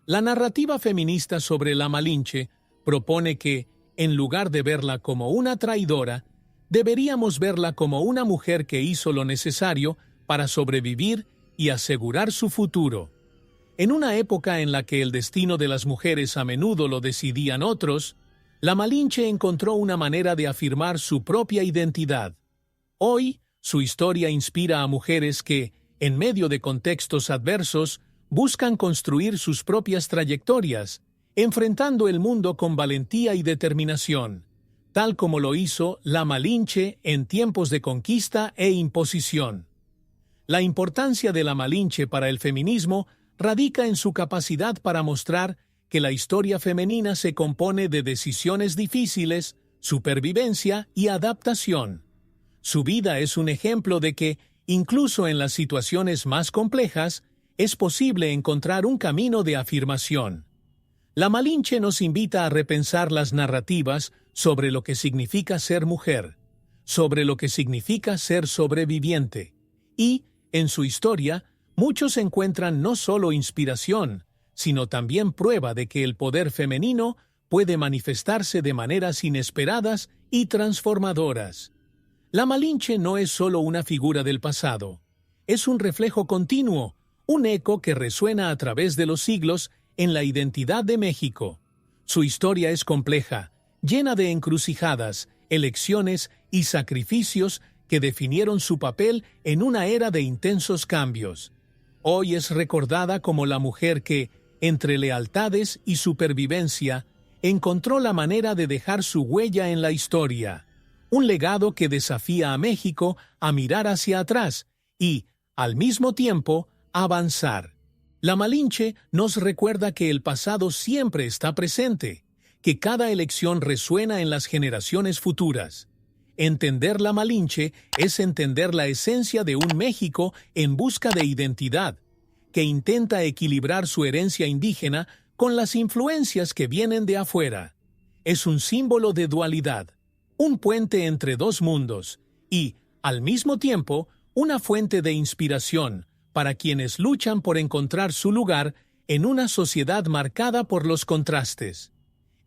A: La narrativa feminista sobre la Malinche propone que, en lugar de verla como una traidora, deberíamos verla como una mujer que hizo lo necesario para sobrevivir y asegurar su futuro. En una época en la que el destino de las mujeres a menudo lo decidían otros, la Malinche encontró una manera de afirmar su propia identidad. Hoy, su historia inspira a mujeres que, en medio de contextos adversos, buscan construir sus propias trayectorias, enfrentando el mundo con valentía y determinación, tal como lo hizo la Malinche en tiempos de conquista e imposición. La importancia de la Malinche para el feminismo radica en su capacidad para mostrar que la historia femenina se compone de decisiones difíciles, supervivencia y adaptación. Su vida es un ejemplo de que, incluso en las situaciones más complejas, es posible encontrar un camino de afirmación. La Malinche nos invita a repensar las narrativas sobre lo que significa ser mujer, sobre lo que significa ser sobreviviente, y, en su historia, muchos encuentran no solo inspiración, sino también prueba de que el poder femenino puede manifestarse de maneras inesperadas y transformadoras. La Malinche no es solo una figura del pasado, es un reflejo continuo, un eco que resuena a través de los siglos en la identidad de México. Su historia es compleja, llena de encrucijadas, elecciones y sacrificios que definieron su papel en una era de intensos cambios. Hoy es recordada como la mujer que, entre lealtades y supervivencia, encontró la manera de dejar su huella en la historia, un legado que desafía a México a mirar hacia atrás y, al mismo tiempo, avanzar. La Malinche nos recuerda que el pasado siempre está presente, que cada elección resuena en las generaciones futuras. Entender la Malinche es entender la esencia de un México en busca de identidad, que intenta equilibrar su herencia indígena con las influencias que vienen de afuera. Es un símbolo de dualidad, un puente entre dos mundos y, al mismo tiempo, una fuente de inspiración para quienes luchan por encontrar su lugar en una sociedad marcada por los contrastes.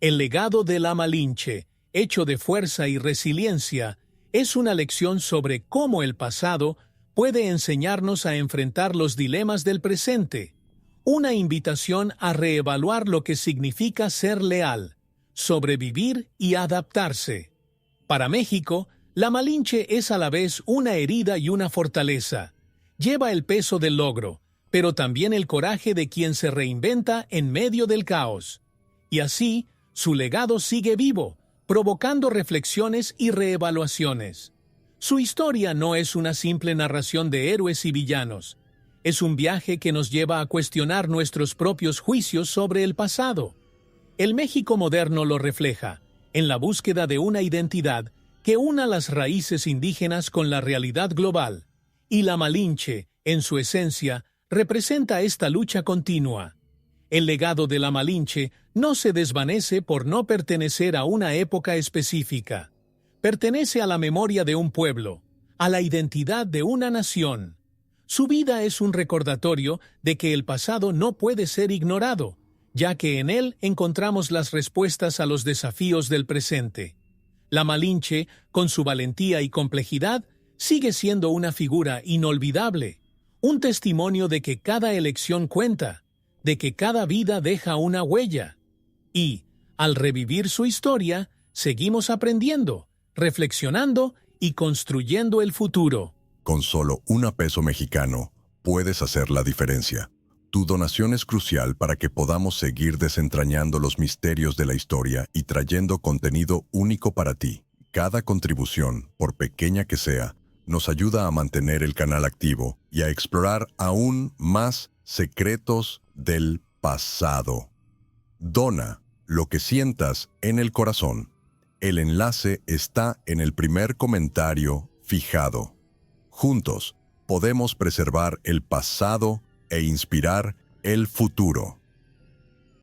A: El legado de la Malinche, hecho de fuerza y resiliencia, es una lección sobre cómo el pasado puede enseñarnos a enfrentar los dilemas del presente, una invitación a reevaluar lo que significa ser leal, sobrevivir y adaptarse. Para México, la Malinche es a la vez una herida y una fortaleza. Lleva el peso del logro, pero también el coraje de quien se reinventa en medio del caos. Y así, su legado sigue vivo, provocando reflexiones y reevaluaciones. Su historia no es una simple narración de héroes y villanos. Es un viaje que nos lleva a cuestionar nuestros propios juicios sobre el pasado. El México moderno lo refleja, en la búsqueda de una identidad que una las raíces indígenas con la realidad global. Y la Malinche, en su esencia, representa esta lucha continua. El legado de la Malinche no se desvanece por no pertenecer a una época específica. Pertenece a la memoria de un pueblo, a la identidad de una nación. Su vida es un recordatorio de que el pasado no puede ser ignorado, ya que en él encontramos las respuestas a los desafíos del presente. La Malinche, con su valentía y complejidad, sigue siendo una figura inolvidable, un testimonio de que cada elección cuenta, de que cada vida deja una huella. Y, al revivir su historia, seguimos aprendiendo, reflexionando y construyendo el futuro.
B: Con solo $1 mexicano, puedes hacer la diferencia. Tu donación es crucial para que podamos seguir desentrañando los misterios de la historia y trayendo contenido único para ti. Cada contribución, por pequeña que sea, nos ayuda a mantener el canal activo y a explorar aún más secretos del pasado. Dona lo que sientas en el corazón. El enlace está en el primer comentario fijado. Juntos podemos preservar el pasado e inspirar el futuro.